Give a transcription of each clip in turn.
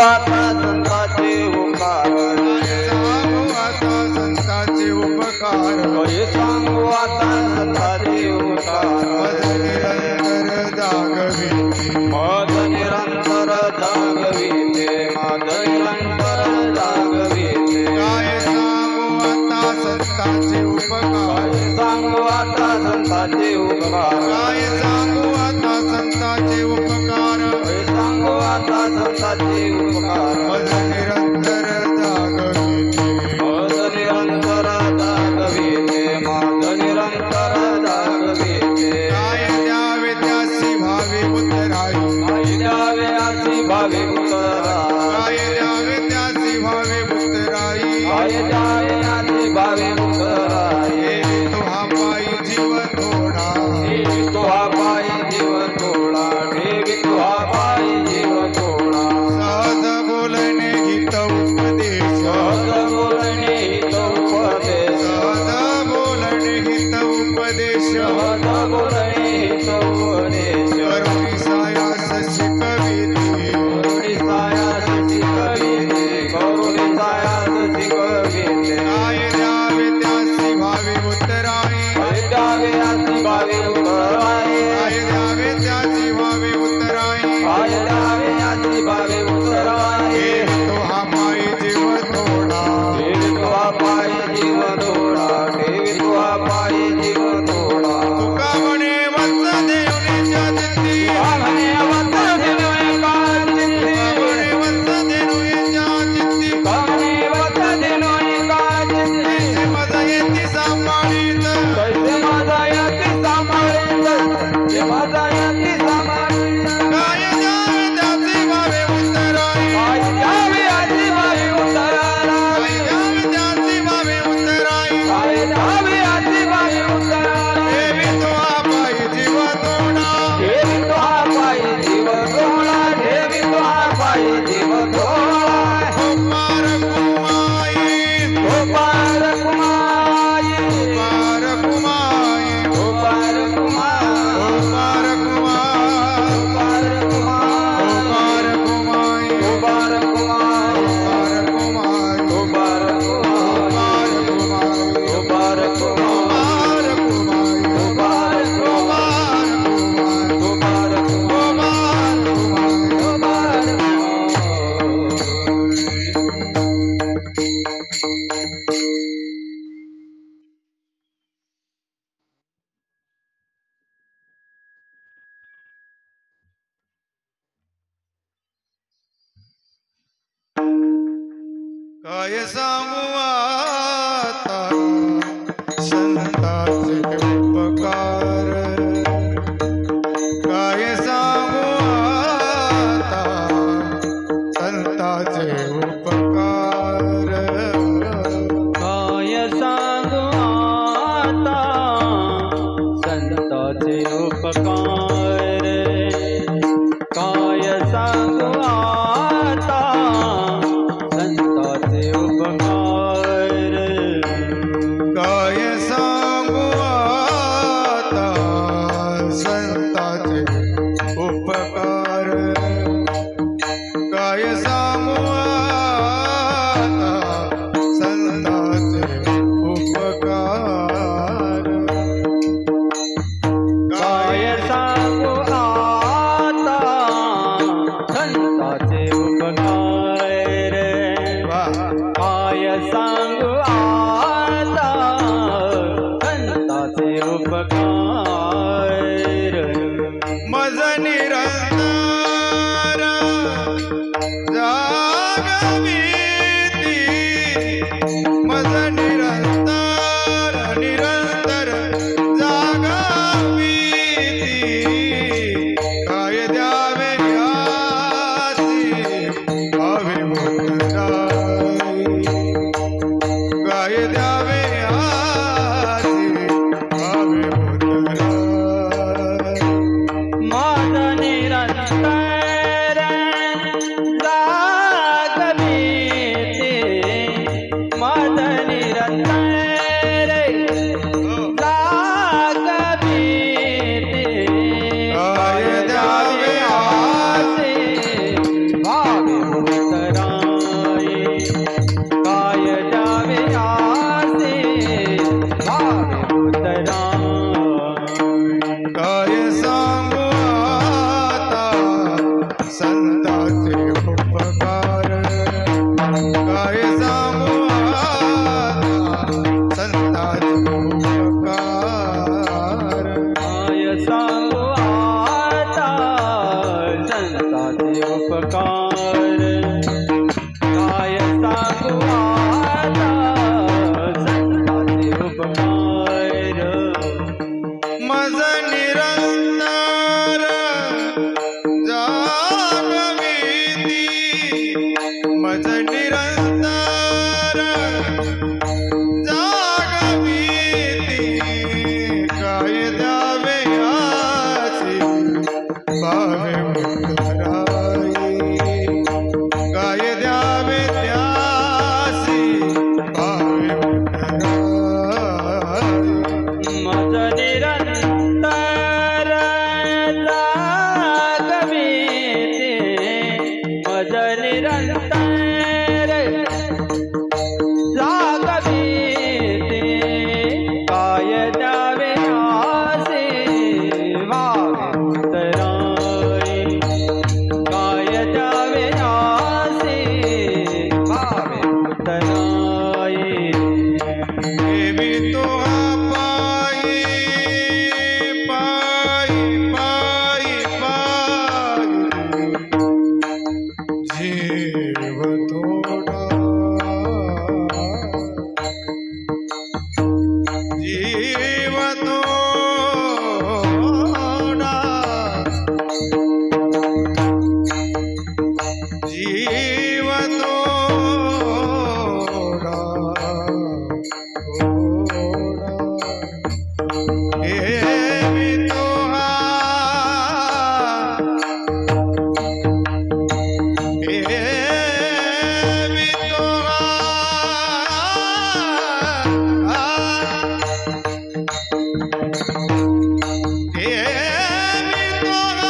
आता संतांचे उपकार सांगू आता संतांचे उपकार हे सांगू आता संतांचे उपकार मज निरंतर जागविते मज निरंतर जागविते काय सांगू आता संतांचे उपकार सांगू आता संतांचे उपकार काय सांगू आता संतांचे उपकार सांगू आता संतांचे उपकार मज निरंतर जागविते मज निरंतर जागविते मज निरंतर जागविते काय द्यावे त्यासी भावी उतराई काय द्यावे अशी भावी उतराई काय द्यावे त्यासी भावी उतराई काय द्यावे अशी भावी उतराई तुहा पायी जीव थोडा ठेवी तुहा पायी जीव थोडा ठेवी तुहा पायी जीव थोडा सहज बोलणे हित उपदेश सहज बोलणे हित उपदेश सहज बोलणे हित उपदेश सहज बोलणे हित उपदेश करुणी सायास शिकविते करुणी सायास शिकविते करुणी सायास शिकविते काय द्यावे त्यासी भावी उतराई काय द्यावे अशी भावी उतराई काय द्यावे त्यासी भावी उतराई काय द्यावे अशी भावी उतराई तुहा पायी जीव थोडा ठेवी तुहा पायी जीव थोडा ठेवी तुहा पायी जीव थोडा तुका म्हणे वत्स देऊनीच्या चित्ती म्हणे वत्स देऊनिका चित्ती म्हणे वत्स देऊनीच्या चित्ती म्हणे वत्स देऊनिका चित्ती कैसे मजा येती सांभाळीत कैसे माझा याची सांभाळीत जे माझा याची सांभाळीत काय द्यावे त्याची भावे उतराई काय द्यावे अशी भावी उतराई काय द्यावे त्याची भावे उतराई काय द्यावे अशी भावी उतराई देवी तुहा पायी जीव थोडा ठेवी तुहा पायी जीव थोडा ठेवी तुहा पायी जीव थोडा कुमार कुमाई गोपाळ कुमारी कुमार कुमाई गोपाळ कुमार कुमार कुमार गोपाळ कुमार कुमार कुमाई गोपाळ कुमार कुमार कुमार गोपाळ कुमार कुमार गोपाळ कुमार कुमार कुमार गोपाळ कुमार कुमार काय सांगू आता संतांचे उपकार काय सांगू आता संतांचे उपकार काय सांगू आता संतांचे उपकार काय सांगू आता संतांचे उपकार काय सांगू आता संतांचे उपकार काय सांगू आता संतांचे उपकार काय सांगू आता संतांचे उपकार काय सांगू आता संतांचे उपकार मज निरंतर जागविती मज निरंतर जागविती काय द्यावे यासी काय सांगू आता संतांचे उपकार मज निरंतर जागविती मज निरंतर जागविती काय द्यावे आसी भावे मुक्तराई काय द्यावे त्यासी भावे मुक्तराई मज निरंतर जागविते मज निरंतर जागविते काय द्यावे आसे भावे उतराई काय द्यावे आसे भावे उतराई देवी तो पायी पायी पायी पायी जीव थोडा जीव थोडा जीव थोडा देवी तोहा देवी तोहा देवी तोहा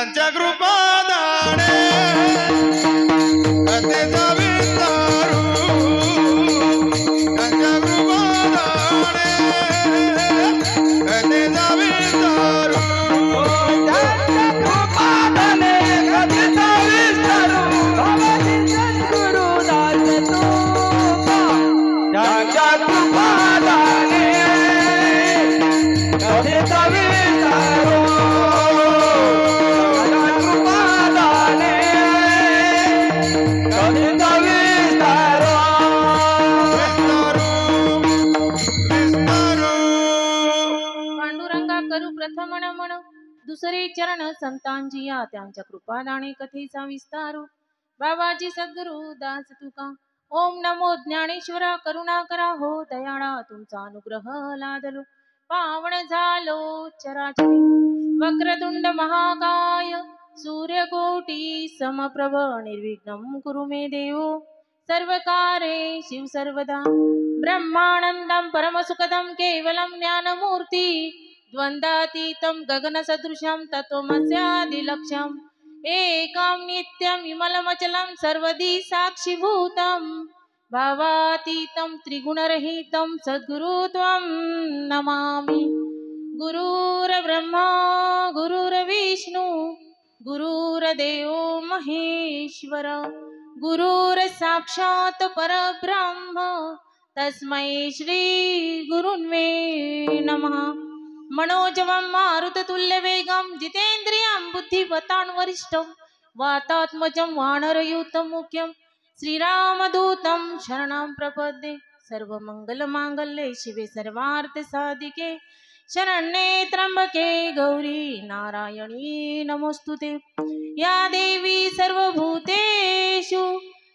त्यांच्या कृपादाने कथेचा विस्तारू त्यांच्या कृपादाने कथेचा विस्तारू कृपादाने कथेचा विस्तारू गुरुदास तुका त्यांच्या कृपादाने कथेचा विस्तारू करू प्रथम नमन दुसरे चरण संतांची या त्यांच्या कृपादाने कथेचा विस्तारू बाबाजी सद्गुरु दास तुका ओम नमो ज्ञानेश्वरा करुणा करा हो दयाळा तुमचा अनुग्रह लादलो पावन झालो चराचरी वक्रतुंड महाकाय सूर्यकोटी समप्रभ निर्विघ्नं कुरु मे देव सर्वकारे शिव सर्वदा ब्रह्मानंदं परमसुखदं केवलं ज्ञानमूर्ति द्वंद्वातीतं गगनसदृशं तत्त्वमस्यादिलक्ष्यम् एकं नित्यं विमलमचलं सर्वदी साक्षिभूतं भावातीतं त्रिगुणरहितं सद्गुरु त्वं नमामि गुरुर्ब्रह्मा गुरुर्विष्णु गुरुर्देवो महेश्वर गुरुर्साक्षात् परब्रह्म तस्मै श्री गुरुन्वे नमः मनोजवं मारुततुल्यवेगं जितेन्द्रियं बुद्धिमतां वरिष्ठं वातात्मजं वानरयूतं मुख्यं श्रीरामदूतं शरणं प्रपद्ये सर्वमङ्गलमाङ्गल्ये शिवे सर्वार्थसाधिके शरण्ये त्र्यंबके गौरी नारायणी नमोस्तुते या देवी सर्वभूतेषु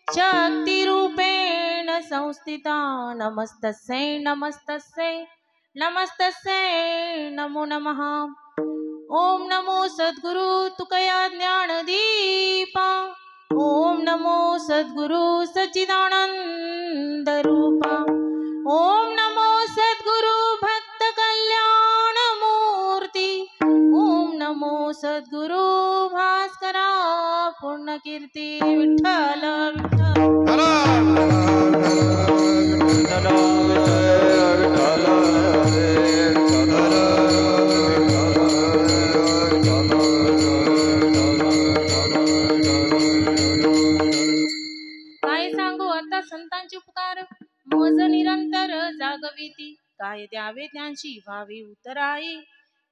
शक्तिरूपेण संस्थिता नमस्तस्यै नमस्तस्यै नमस्तस्यै नमो नमः ओम नमो सद्गुरु तुकया ज्ञानदीपा ओम नमो सद्गुरु सच्चिदानंद रूपा ओम नमो सद्गुरु भक्त कल्याण मूर्ति ओम नमो सद्गुरु भास्करा पूर्ण कीर्ती विठ्ठल काय सांगू आता संतांचे उपकार मज निरंतर जागविती काय द्यावे त्यांची व्हावी उतराई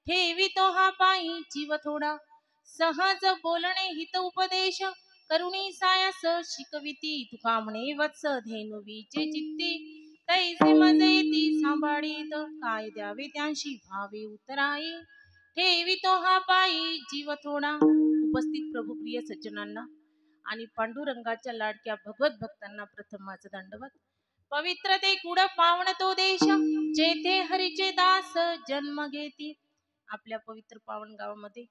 ठेवी तो हा पायी जीव थोडा सहज बोलणे हित उपदेश करुणी सायास शिकविती तुका म्हणे वत्स धेनुवीचे चित्ती तैसे मजे ती सांभाळीत काय द्यावे त्यांची व्हावी उतराई ठेवी तो हा पायी जीव थोडा उपस्थित प्रभुप्रिय सज्जनांना आणि पांडुरंगाच्या लाडक्या भगवत भक्तांना प्रथम माझं दंडवत पवित्र ते कुड पावन तो देश जेथे हरीचे दास जन्म घेती आपल्या पवित्र पावन गावामध्ये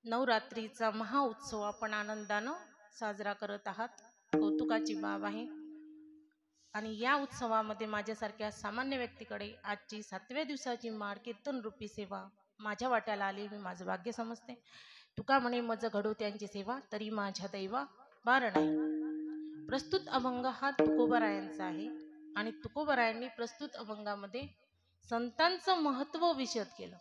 नवरात्रीचा महाउत्सव आपण आनंदानं साजरा करत आहात कौतुकाची बाब आहे आणि या उत्सवामध्ये माझ्यासारख्या सामान्य व्यक्तीकडे आजची 7व्या दिवसाची माळ कीर्तन रूपी सेवा माझ्या वाट्याला आली मी माझं भाग्य समजते तुका म्हणे मज घडो त्यांची सेवा तरी माझ्या दैवा बार नाही प्रस्तुत अभंग हा तुकोबारायांचा आहे आणि तुकोबारायांनी प्रस्तुत अभंगामध्ये संतांचं महत्व विशद केलं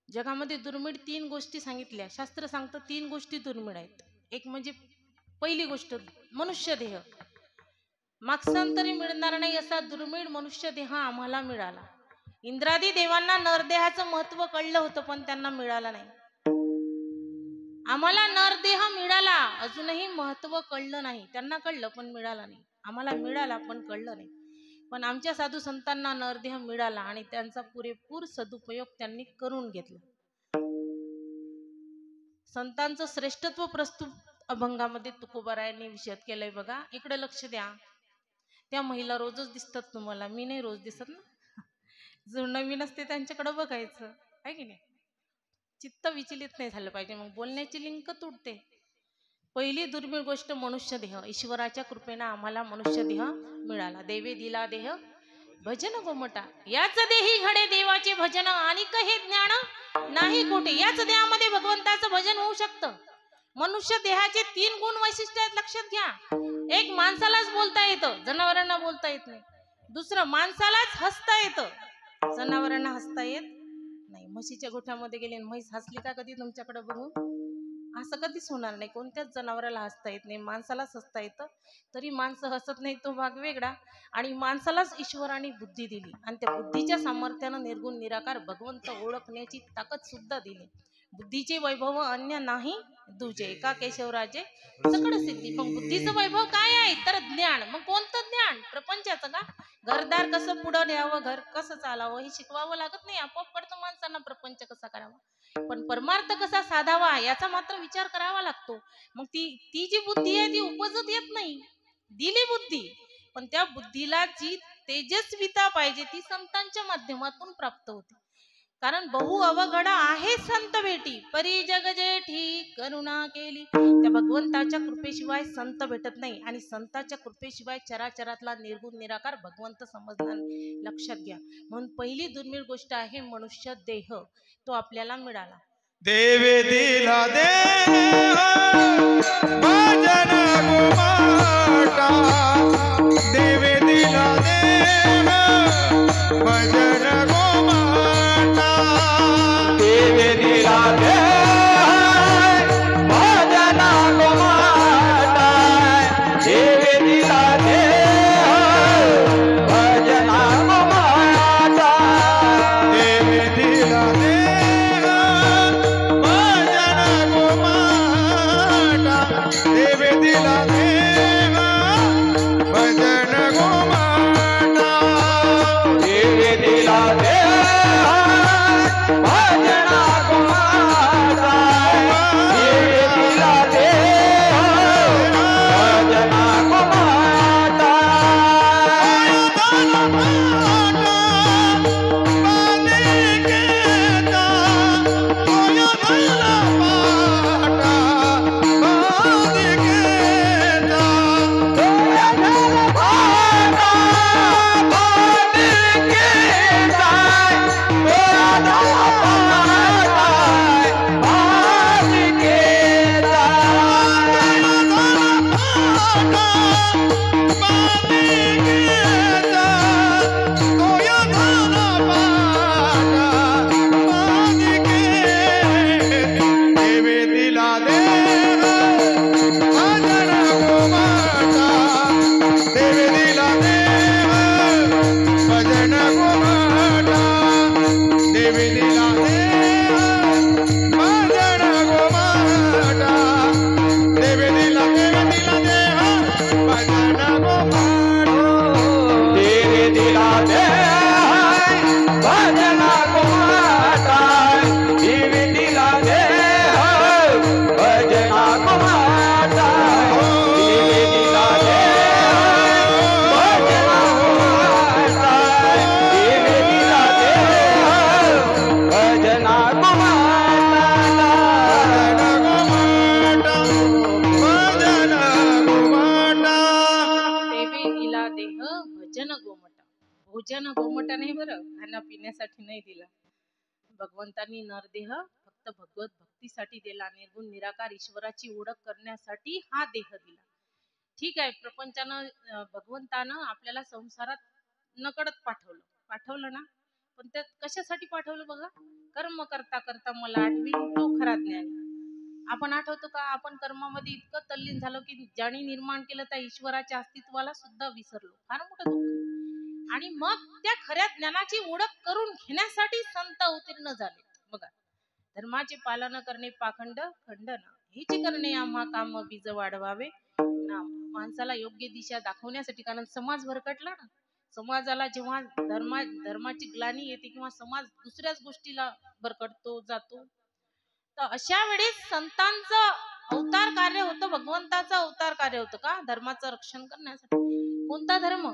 जगामध्ये दुर्मिळ 3 गोष्टी सांगितल्या शास्त्र सांगतं 3 गोष्टी दुर्मिळ आहेत एक म्हणजे पहिली गोष्ट मनुष्य देह मागसांतरी मिळणार नाही असा दुर्मिळ मनुष्य देह आम्हाला मिळाला इंद्रादी देवांना नरदेहाचं महत्व कळलं होतं पण त्यांना मिळालं नाही आम्हाला नरदेह मिळाला अजूनही महत्व कळलं नाही त्यांना कळलं पण मिळाला नाही आम्हाला मिळाला पण कळलं नाही पण आमच्या साधू संतांना नरदेह मिळाला आणि त्यांचा पुरेपूर सदुपयोग त्यांनी करून घेतला संतांचं श्रेष्ठत्व प्रस्तुत अभंगामध्ये तुकोबारायांनी विशद केलंय बघा इकडे लक्ष द्या त्या महिला रोजच दिसतात तुम्हाला मी नाही रोज दिसत ना जो नवीन असते त्यांच्याकडे बघायचं आहे की नाही चित्त विचलित नाही झालं पाहिजे मग बोलण्याची लिंक तुटते पहिली दुर्मिळ गोष्ट मनुष्य देह ईश्वराच्या कृपेने आम्हाला मनुष्य देह मिळाला देवे दिला देह भजन गोमटा याच देही घडे देवाचे भजन आणि हे ज्ञान नाही कुठे. याच देहामध्ये भगवंताचं भजन होऊ शकतं. मनुष्य देहाचे 3 गुण वैशिष्ट्य आहेत, लक्षात घ्या. एक, माणसालाच बोलता येतं, जनावरांना बोलता येत नाही. दुसरं, माणसालाच हसता येतं, जनावरांना हसता येत नाही. म्हशीच्या गोठ्यामध्ये गेले, म्हैस हसली का कधी तुमच्याकडे बघून? असं कधीच होणार नाही. कोणत्याच जनावराला हसता येत नाही, माणसालाच हसता येतं. तरी माणसं हसत नाही, तो भाग वेगळा. आणि माणसालाच ईश्वराने बुद्धी दिली आणि त्या बुद्धीच्या सामर्थ्यानं निर्गुण निराकार भगवंत ओळखण्याची ताकद सुद्धा दिली. बुद्धीचे वैभव अन्य नाही दुजे, एका केशवराजे सकळ सिद्धी. पण बुद्धीचं वैभव काय आहे? तर ज्ञान. मग कोणतं ज्ञान? प्रपंचाचं का? घरदार कसं पुढं न्यावं, घर कसं चालावं हे शिकवावं लागत नाही, आपोआप कळतं माणसांना प्रपंच कसा करावा. पण परमार्थ कसा साधावा याचा मात्र विचार करावा लागतो. मग ती जी बुद्धी आहे ती उपजत येत नाही, दिली बुद्धी, पण त्या बुद्धीला जी तेजस्विता पाहिजे ती संतांच्या माध्यमातून प्राप्त होते. कारण बहु अवघडा आहे संत भेटी, परी जग जेठी करुणा केली. त्या भगवंताच्या कृपेशिवाय संत भेटत नाही आणि संताच्या कृपेशिवाय चराचरातला निर्गुण निराकार भगवंत समजणार नाही. लक्षात घ्या. म्हणून पहिली दुर्मिळ गोष्ट आहे मनुष्य देह, तो आपल्याला मिळाला. देवे दिला देव भजन गोमाटा, देवे दिला देव भजन गोमाटा, देवे दिला दे भजना गोमाता, देवे दिला दे भजना गोमाता, देवे दिला देव भजन गोमाटा, देवे दिला देव भजन गोमाटा, देवे दिला दे भजना गोमाता, देवे दिला दे भजना गोमाता. भोजन गोमटा नाही बरं, खाण्या पिण्यासाठी नाही दिला. भगवंतांनी नरदेह फक्त भगवत भक्तीसाठी दिला, निर्गुण निराकार ईश्वराची ओळख करण्यासाठी हा देह दिला. ठीक आहे, प्रपंचानं भगवंतानं आपल्याला संसारात नकळत पाठवलं ना, पण त्यात कशासाठी पाठवलं बघा? कर्म करता करता मला आठवी तो खरा ज्ञान. आपण आठवतो का? आपण कर्मामध्ये इतकं तल्लीन झालो की ज्याने निर्माण केलं त्या ईश्वराच्या अस्तित्वाला सुद्धा विसरलो. फार मोठं दुःख आहे. आणि मग त्या खऱ्या ज्ञानाची ओळख करून घेण्यासाठी संत अवतीर्ण झाले. बघा, धर्माचे पालन करणे पाखंड खंडन, हेच करणे आम्हा काम बीज वाढवावे ना. माणसाला योग्य दिशा दाखवण्यासाठी, कारण समाज भरकटला ना, समाजाला जेव्हा धर्माची ग्लानी येते किंवा समाज दुसऱ्याच गोष्टीला भरकटतो जातो, तर अशा वेळेस संतांचं अवतार कार्य होतं, भगवंताचं अवतार कार्य होतं का? धर्माचं रक्षण करण्यासाठी. कोणता धर्म?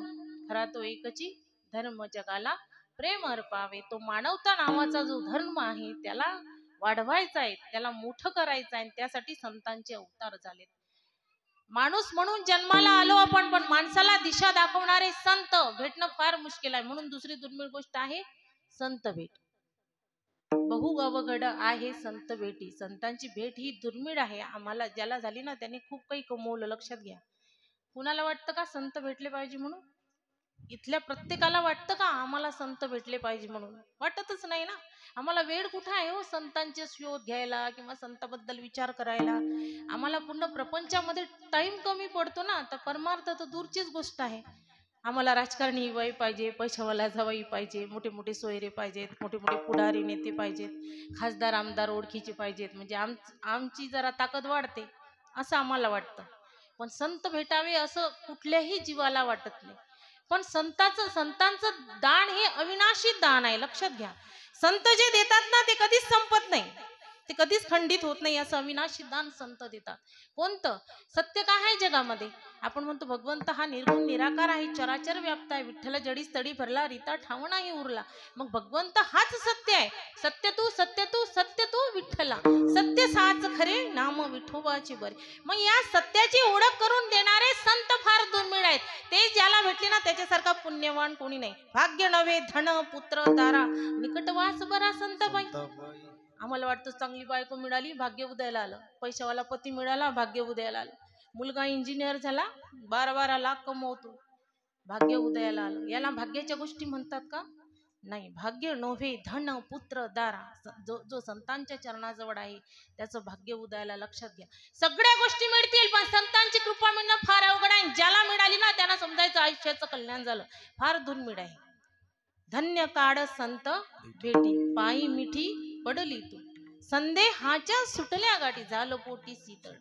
खरा तो एकची धर्म जगाला प्रेम अर्पावे. तो मानवता नावाचा जो धर्म आहे त्याला वाढवायचा आहे, त्याला मोठं करायचं आहे, त्यासाठी संतांचे अवतार झालेत. माणूस म्हणून जन्माला आलो आपण, पण माणसाला दिशा दाखवणारे संत भेटणं फार मुश्किल आहे. म्हणून दुसरी दुर्मिळ गोष्ट आहे संत भेट. बहु अवघड आहे संत भेटी. संतांची भेट ही दुर्मिळ आहे. आम्हाला ज्याला झाली ना त्याने खूप काही कमवलं, लक्षात घ्या. कुणाला वाटतं का संत भेटले पाहिजे म्हणून? इथल्या प्रत्येकाला वाटतं का आम्हाला संत भेटले पाहिजे म्हणून? वाटतच नाही ना. आम्हाला वेळ कुठं आहे हो संतांचे शोध घ्यायला किंवा संतांबद्दल विचार करायला. आम्हाला पूर्ण प्रपंचामध्ये टाइम कमी पडतो ना, तर परमार्थ तर दूरचीच गोष्ट आहे. आम्हाला राजकारणी बाई पाहिजे, पैशावाला जावई पाहिजे, मोठे मोठे सोयरे पाहिजेत, मोठे मोठे पुढारी नेते पाहिजेत, खासदार आमदार ओळखीचे पाहिजेत, म्हणजे आमची जरा ताकद वाढते असं आम्हाला वाटतं. पण संत भेटावे असं कुठल्याही जीवाला वाटत नाही. पण संतांचं दान हे अविनाशी दान आहे, लक्षात घ्या. संत जे देतात ना ते कधीच संपत नाही, ते कधीच खंडित होत नाही. असं अविनाशी दान संत देतात. कोणतं? सत्य काय आहे जगामध्ये? आपण म्हणतो भगवंत हा निर्गुण निराकार आहे, चराचर व्याप्त आहे. विठ्ठल जडीस तडी भरला, रीता ठाव नाही उरला. मग भगवंत हाच सत्य आहे. सत्य तू सत्य तू सत्य तू विठ्ठला, सत्य साच खरे नाम विठोबाचे बरे. मग या सत्याची ओळख करून देणारे संत फार दुर्मिळ आहेत. ते ज्याला भेटले ना त्याच्यासारखा पुण्यवान कोणी नाही. भाग्य नव्हे धन पुत्र दारा, निकटवास बरा संत बाई. आम्हाला वाटतं चांगली बायको मिळाली, भाग्य उदयाला आलं. पैशावाला पती मिळाला, भाग्य उदयाला आलं. मुलगा इंजिनियर झाला, 12-12 लाख कमवतो, भाग्य उदयाला आलं. याला भाग्याच्या गोष्टी म्हणतात का? नाही. भाग्य नव्हे धन पुत्र दारा, जो संतांच्या चरणाजवळ आहे त्याचं भाग्य उदयाला. लक्षात घ्या. सगळ्या गोष्टी मिळतील पण संतांची कृपा मिळणं फार अवघड आहे. ज्याला मिळाली ना त्यांना समजायचं आयुष्याचं कल्याण झालं. फार दुर्मिळ आहे. धन्य काढ संत भेटी, पायी मिठी पडली तू, संदेहाच्या सुटल्या गाठी, झालं पोटी शीतळ.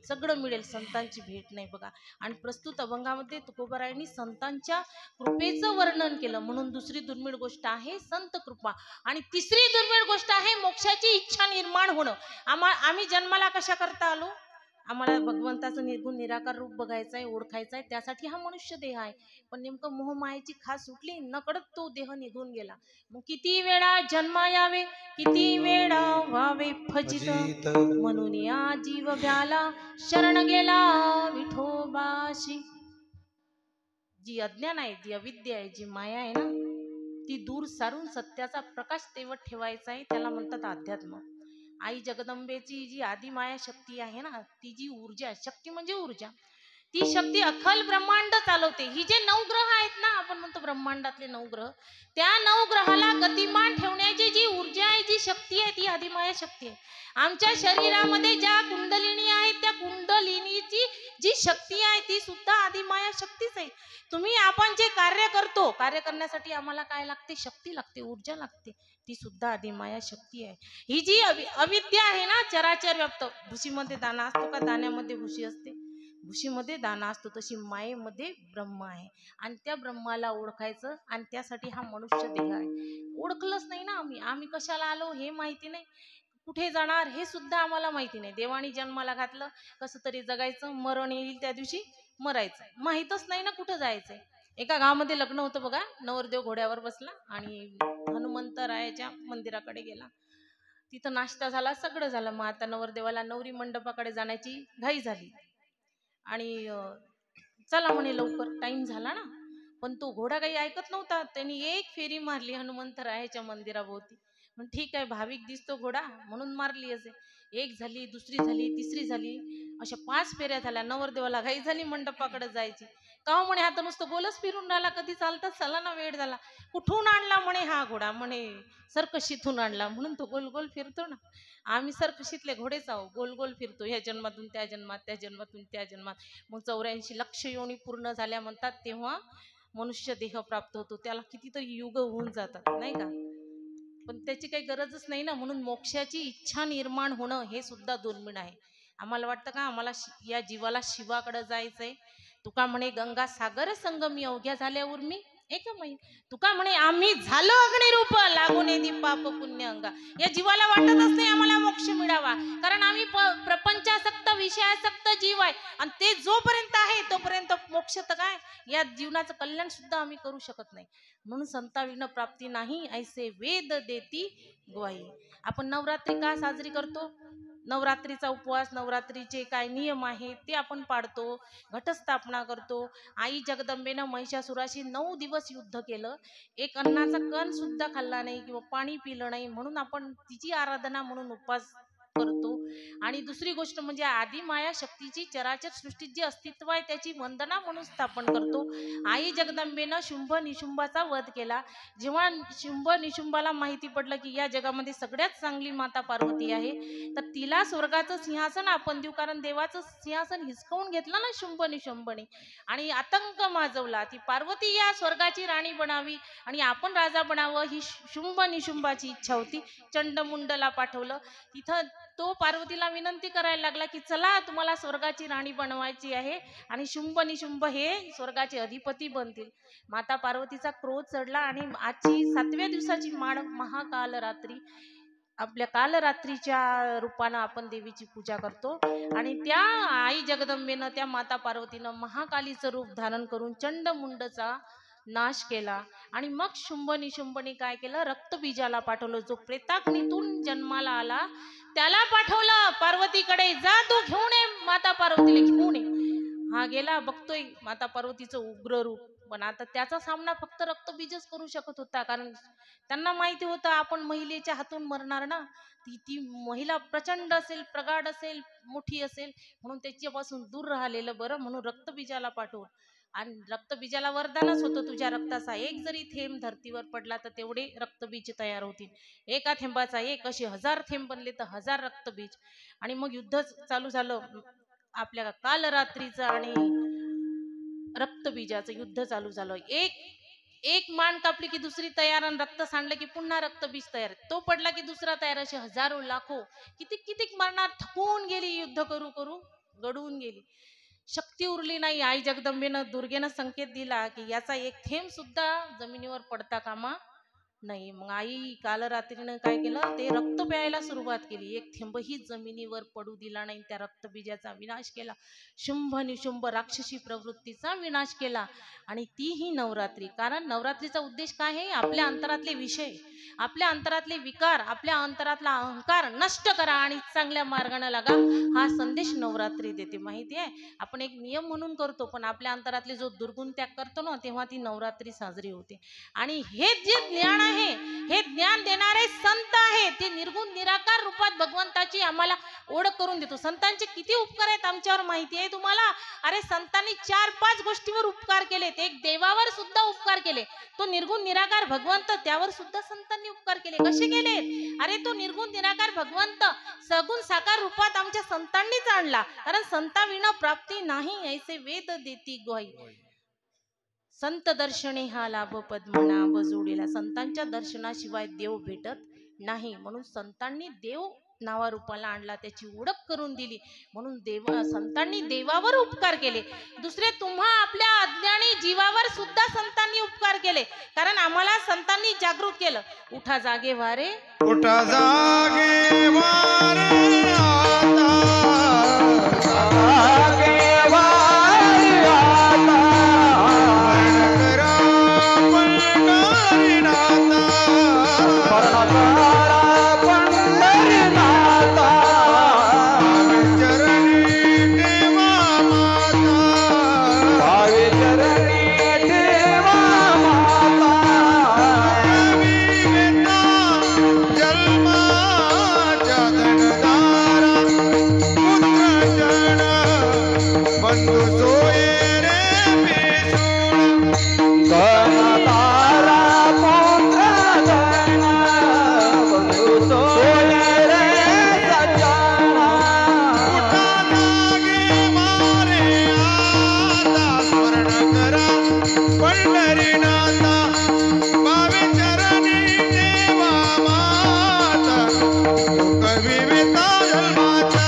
सगळं मिळेल, संतांची भेट नाही बघा. आणि प्रस्तुत अभंगामध्ये तुकोबारायांनी संतांच्या कृपेचं वर्णन केलं. म्हणून दुसरी दुर्मिळ गोष्ट आहे संत कृपा. आणि तिसरी दुर्मिळ गोष्ट आहे मोक्षाची इच्छा निर्माण होणं. आम्ही जन्माला कशा करता आलो? आम्हाला भगवंताचं निर्गुण निराकार रूप बघायचं आहे, ओळखायचं आहे, त्यासाठी हा मनुष्य देह आहे. पण नेमकं मोहमायेची खास सुटली, नकळत तो देह निघून गेला. मग किती वेळा जन्मा यावे, किती वेळा व्हावे फजित, म्हणून या जीव भ्याला शरण गेला विठोबाशी. जी अज्ञान आहे, जी अविद्या आहे, जी माया आहे ना, ती दूर सारून सत्याचा प्रकाश तेवत ठेवायचा आहे. त्याला म्हणतात अध्यात्म. आई जगदंबेची जी आदी माया शक्ती आहे ना, ती जी ऊर्जा, शक्ती म्हणजे ऊर्जा, ती शक्ती अखल ब्रह्मांड चालवते. ही जे 9 ग्रह आहेत ना, आपण म्हणतो ब्रह्मांडातले 9 ग्रह, त्या 9 ग्रहाला गतिमान ठेवण्याची जी ऊर्जा आहे, जी शक्ती आहे, ती आदिमाया शक्ती आहे. आमच्या शरीरामध्ये ज्या कुंडलिनी आहेत, त्या कुंडलिनीची जी शक्ती आहे ती सुद्धा आदिमाया शक्तीच आहे. तुम्ही आपण जे कार्य करतो, कार्य करण्यासाठी आम्हाला काय लागते? शक्ती लागते, ऊर्जा लागते, ती सुद्धा आदिमाया शक्ती आहे. ही जी अविद्या आहे ना, चराचर व्याप्त. भुशीमध्ये दाना असतो का? दाण्यामध्ये भुशी असते. भुशीमध्ये दाना असतो, तशी मायेमध्ये ब्रह्म आहे. आणि त्या ब्रह्माला ओळखायचं, आणि त्यासाठी हा मनुष्य देह आहे. ओळखलंच नाही ना आम्ही कशाला आलो हे माहिती नाही, कुठे जाणार हे सुद्धा आम्हाला माहिती नाही. देवानी जन्माला घातलं, कसं तरी जगायचं, मरण येईल त्या दिवशी मरायचं, माहीतच नाही ना कुठं जायचंय. एका गावामध्ये लग्न होतं बघा. नवरदेव घोड्यावर बसला आणि हनुमंतरायाच्या मंदिराकडे गेला. तिथं नाश्ता झाला, सगळं झालं. मग आता नवरदेवाला नवरी मंडपाकडे जाण्याची घाई झाली आणि चला म्हणे लवकर, टाइम झाला ना. पण तो घोडा काही ऐकत नव्हता. त्यांनी एक फेरी मारली हनुमंतरायाच्या मंदिराभोवती. मग ठीक आहे, भाविक दिसतो घोडा म्हणून मारली असे. एक झाली, दुसरी झाली, तिसरी झाली, अशा 5 फेऱ्या झाल्या. नवरदेवाला घाई झाली मंडपाकडे जायची. का हो म्हणे, आता नुसतं गोलच फिरून राहिला, कधी चालतात, चला ना, वेळ झाला. कुठून आणला म्हणे हा घोडा? म्हणे सर्कशीतून आणला. म्हणून तो गोल गोल फिरतो ना. आम्ही सर्कशीतले घोडेच आहो, गोल गोल फिरतो, ह्या जन्मातून त्या जन्मात, त्या जन्मातून त्या जन्मात. मग 84 लक्ष योनी पूर्ण झाल्या म्हणतात, तेव्हा मनुष्य देह प्राप्त होतो. त्याला कितीतरी युग होऊन जातात, नाही का? पण त्याची काही गरजच नाही ना. म्हणून मोक्षाची इच्छा निर्माण होणं हे सुद्धा दुर्मिळ आहे. आम्हाला वाटतं का आम्हाला या जीवाला शिवाकडे जायचंय? तुका म्हणे गंगा सागर संगमी, अवघ्या झाल्या उर्मी एक मैल. तुका म्हणे आम्ही झालो अग्निरूप, लागून येती पाप पुण्य अंगा. या जीवाला वाटतच नाही आम्हाला मोक्ष मिळावा, कारण आम्ही प्रपंचासक्त विषयासक्त जीव आहे. आणि ते जोपर्यंत आहे तोपर्यंत मोक्ष तर काय, या जीवनाचं कल्याण सुद्धा आम्ही करू शकत नाही. म्हणून संताविण प्राप्ती नाही, ऐसे वेद देती ग्वाही. आपण नवरात्री का साजरी करतो? नवरात्रीचा उपवास, नवरात्रीचे काय नियम आहेत ते आपण पाळतो, घटस्थापना करतो. आई जगदंबेनं महिषासुराशी 9 दिवस युद्ध केलं, एक अन्नाचा कण सुद्धा खाल्ला नाही किंवा पाणी पिलं नाही, म्हणून आपण तिची आराधना म्हणून उपवास करतो. आणि दुसरी गोष्ट म्हणजे आदी माया शक्तीची चराचर सृष्टीत जी अस्तित्व आहे त्याची वंदना म्हणून स्थापन करतो. आई जगदंबेनं शुंभ निशुंभाचा वध केला. जेव्हा शुंभ निशुंभाला माहिती पडलं की या जगामध्ये सगळ्यात चांगली माता पार्वती आहे, तर तिला स्वर्गाचं सिंहासन आपण देऊ, कारण देवाचं सिंहासन हिसकावून घेतलं ना शुंभ निशुंभने, आणि आतंक माजवला. ती पार्वती या स्वर्गाची राणी बनावी आणि आपण राजा बनावं ही शुंभ निशुंभाची इच्छा होती. चंडमुंडला पाठवलं तिथं. तो पार्वतीला विनंती करायला लागला की चला, तुम्हाला स्वर्गाची राणी बनवायची आहे आणि शुंभ निशुंभ हे स्वर्गाचे अधिपती बनतील. माता पार्वतीचा क्रोध चढला आणि आजची 7व्या दिवसाची महाकाल रात्री, आपल्या कालरात्रीच्या रूपानं आपण देवीची पूजा करतो. आणि त्या आई जगदंबेनं, त्या माता पार्वतीनं महाकालीचं रूप धारण करून चंडमुंडचा नाश केला. आणि मग शुंभ निशुंभने काय केलं, रक्तबीजाला पाठवलं. जो प्रेताग्नीतून जन्माला आला त्याला पाठवलं पार्वतीकडे, जा तू घेऊन ये माता पार्वतीला घेऊन ये. हा गेला, बघतोय माता पार्वतीचं उग्र रूप, पण आता त्याचा सामना फक्त रक्तबीजच करू शकत होता, कारण त्यांना माहिती होतं आपण महिलेच्या हातून मरणार ना. ती महिला प्रचंड असेल, प्रगाढ असेल, मोठी असेल, म्हणून त्याच्यापासून दूर राहिलेलं बरं. म्हणून रक्तबीजाला पाठवून, आणि रक्तबीजाला वरदानच होतं, तुझ्या रक्ताचा एक जरी थेंब धरतीवर पडला तर तेवढे रक्तबीज तयार होतील. एका थेंबाचा एक, असे 1000 थेंब बनले तर 1000 रक्तबीज. आणि मग युद्ध चालू झालं. आपल्या कालरात्रीचं आणि रक्तबीजाचं युद्ध चालू झालं. एक मान कापली की दुसरी तयार, आणि रक्त सांडलं की पुन्हा रक्तबीज तयार, तो पडला की दुसरा तयार. असे हजारो लाखो कितीक कितीक मरणार, थकून गेली, युद्ध करू करू गडून गेली, शक्ती उरली नाही. आई जगदंबेनं, दुर्गेनं संकेत दिला की याचा एक थेंब सुद्धा जमिनीवर पडता कामा नाही. मग आई कालरात्रीनं काय केलं, ते रक्त प्यायला सुरुवात केली. एक थेंबही जमिनीवर पडू दिला नाही. त्या रक्तबीजाचा विनाश केला, शुंभ निशुंभ राक्षसी प्रवृत्तीचा विनाश केला. आणि तीही नवरात्री, कारण नवरात्रीचा उद्देश काय आहे, आपल्या अंतरातले विषय, आपल्या अंतरातले विकार, आपल्या अंतरातला अहंकार नष्ट करा आणि चांगल्या मार्गाने लागा, हा संदेश नवरात्री देते. माहिती आहे, आपण एक नियम म्हणून करतो, पण आपल्या अंतरातले जो दुर्गुण त्याग करतो ना, तेव्हा ती नवरात्री साजरी होते. आणि हे जे ज्ञान आहे, हे ज्ञान देणारे संत आहेत, ते निर्गुण निराकार रूपात भगवंताची आम्हाला ओळख करून देतो. संतांचे किती उपकार आहेत आमच्यावर माहिती आहे तुम्हाला? अरे संतांनी 4-5 गोष्टीवर उपकार केलेत. एक देवावर सुद्धा उपकार केले, तो निर्गुण निराकार भगवंत, त्यावर सुद्धा संतांनी उपकार केले. कसे केले? अरे तो निर्गुण निराकार भगवंत सगुण साकार रूपात आमच्या संतांनीच आणला, कारण संताविना प्राप्ती नाही, ऐसे वेद देती ग्वाही. संत दर्शने हा लाभ पद्मनाभ जोडीला. संतांच्या दर्शनाशिवाय देव भेटत नाही, म्हणून संतांनी देव नावारूपाला आणला, त्याची ओळख करून दिली. म्हणून संतांनी देवावर उपकार केले. दुसरे, तुम्हा आपल्या अज्ञानी जीवावर सुद्धा संतांनी उपकार केले, कारण आम्हाला संतांनी जागरूक केलं. उठा जागे वारे, उठा जागे वारे आता, जागे वारे आता, करा पंढरीनाथा, परणाकारा पंढरीनाथा, चरणी ठेवा माता, भावी चरणी ठेवा माता, विवेता जन्माच्या धनधारा, पुत्र जन बंधू सोये रे पेशूळ, गणतारा पुत्र जन बंधू सोये रे सज्जन. उठा जागे वारे आता, स्मरण करा पंढरीनाथा, भावे चरणी देवा माता, कविता जन्माचा.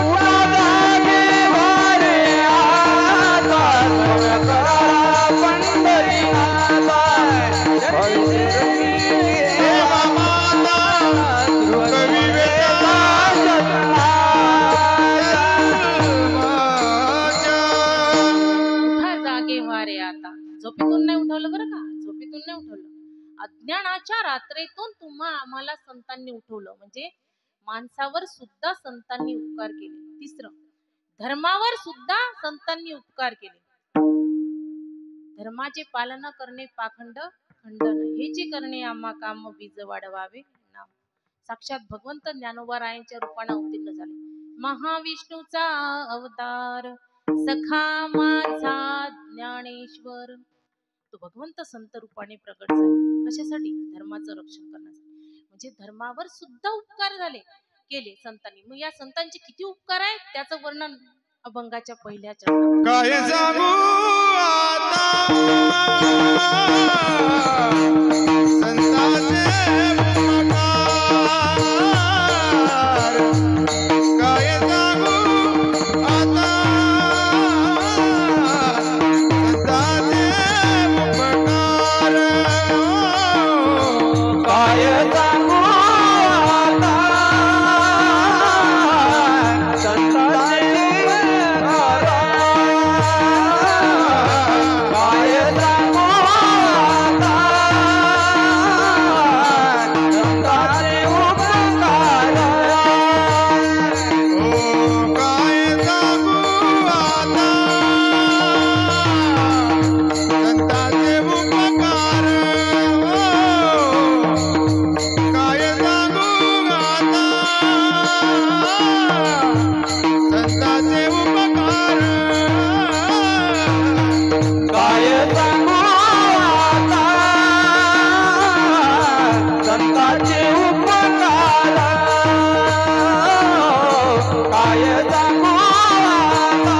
उठा जागे वारे आता, गणतारा पंढरीनाथा, भावी चरणी देवा माता, कविता जन्माचा. उठा जागे वारे आता. झोपेतून नाही उठवलं बरं का, झोपेतून नाही उठवलं. अज्ञानाच्या रात्रीतून तुम्हा आम्हाला संतांनी उठवलं. म्हणजे माणसावर सुद्धा संतांनी उपकार केले. तिसरं, धर्मावर सुद्धा संतांनी उपकार केले. धर्माचे पालन करणे पाखंड खंडन, हे जे करणे आम्हा काम बीज वाढवावे नाम. साक्षात भगवंत ज्ञानोबा रायांच्या रूपाने अवतीर्ण झाले. महाविष्णूचा अवतार सखा माझा ज्ञानेश्वर, तो भगवंत संत रूपाने प्रगट झाले. कशासाठी? धर्माचं रक्षण करण्यासाठी. म्हणजे धर्मावर सुद्धा उपकार झाले केले संतांनी. मग या संतांचे किती उपकार आहेत त्याचं वर्णन अभंगाच्या पहिल्या चरणात. काय सांगू आता संतांचे उपकार, काय सांगू आता संतांचे उपकार, काय सांगू आता संतांचे उपकार, काय सांगू आता संतांचे उपकार. ओ काय सांगू आता संतांचे उपकार, काय सांगू आता संतांचे उपकार, काय सांगू आता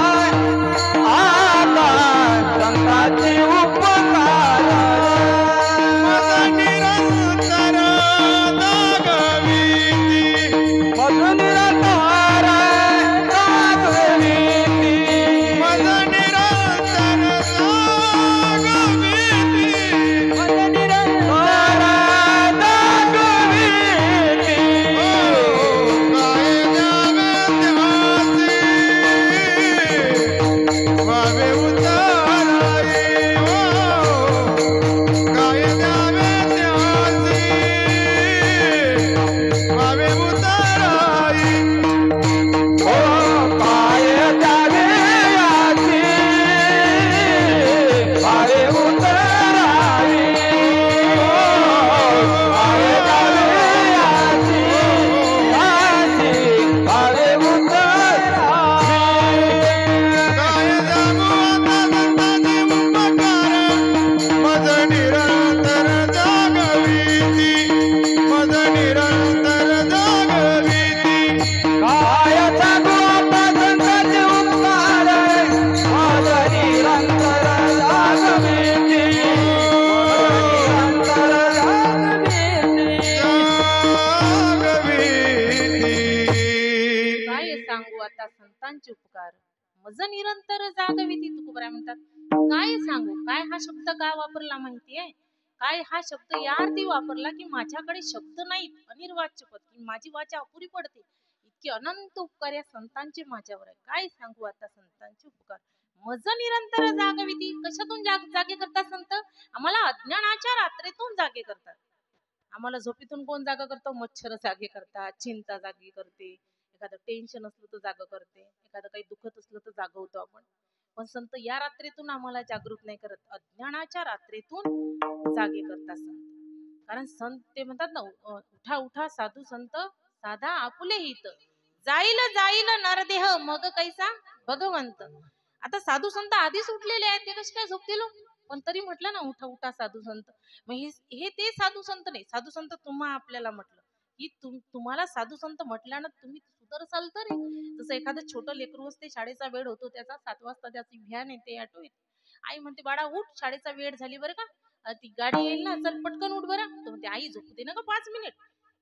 संतांचे उपकार, काय सांगू आता संतांचे उपकार. मज निरंतर जागविती, मज निरंतर जागविती, मज निरंतर जागविती, मज निरंतर जागविती. काय द्यावे त्यासी व्हावे उताराई, काय द्यावे त्यासी व्हावे उताराई, ओ काय द्यावे याची भावे उतरावी, ओ काय द्यावे याची भावे उतरावी. काय सांगू आता संतांचे उपकार, मज निरंतर जागविती, मज निरंतर जागविती, काय सांगू आता संतांचे उपकार, माझ निरंतर जागविती, निरंतर जागविती. जागविती. काय सांगू आता संतांचे उपकार, मज निरंतर जागविती. तुकोबरा म्हणतात काय सांगू. काय हा शब्द का वापरला माहितीये? काय हा शब्द या अर्थी वापरला की माझ्याकडे शब्द नाहीत, अनिर्वाच्य पद, की माझी वाचा अपुरी पडते. इतके अनंत उपकार या संतांचे माझ्यावर आहे. काय सांगू आता संतांचे उपकार, मज निरंतर जागविती. कशातून जागे करतात संत? आम्हाला अज्ञानाच्या रात्रीतून जागे करतात. आम्हाला झोपेतून कोण जागा करतो? मच्छर जागे करतात, चिंता जागी करते, एखादं टेन्शन असलं तर जागा करते, एखादं काही दुखत असलं तर जागवतो आपण. पण संत या रात्रीतून आम्हाला जागृत नाही करत, अज्ञानाच्या रात्रीतून जागे करतात संत. कारण संत ते म्हणतात ना, उठा उठा साधू संत साधा आपुले हित, जाईल जाईल नरदेह मग कैसा भगवंत. आता साधू संत आधीच उठलेले आहेत, ते कसे काय झोपतील? पण तरी म्हटलं ना, उठा उठा साधू संत. मग हे ते साधू संत नाही. साधू संत तुम्हा आपल्याला म्हटलं की तुम्हाला साधू संत म्हटल्यानं तुम्ही सुधरसाल तरी. जसं एखादं छोटं लेकरू असते, शाळेचा वेळ होतो त्याचा, 7 वाजता त्याची व्हॅन येते, ऑटो येते. आई म्हणते बाळा उठ, शाळेचा वेळ झाली बरं का, ती गाडी येईल ना, चल पटकन उठ बरं. तर म्हणते आई झोपू दे ना का 5 मिनिट.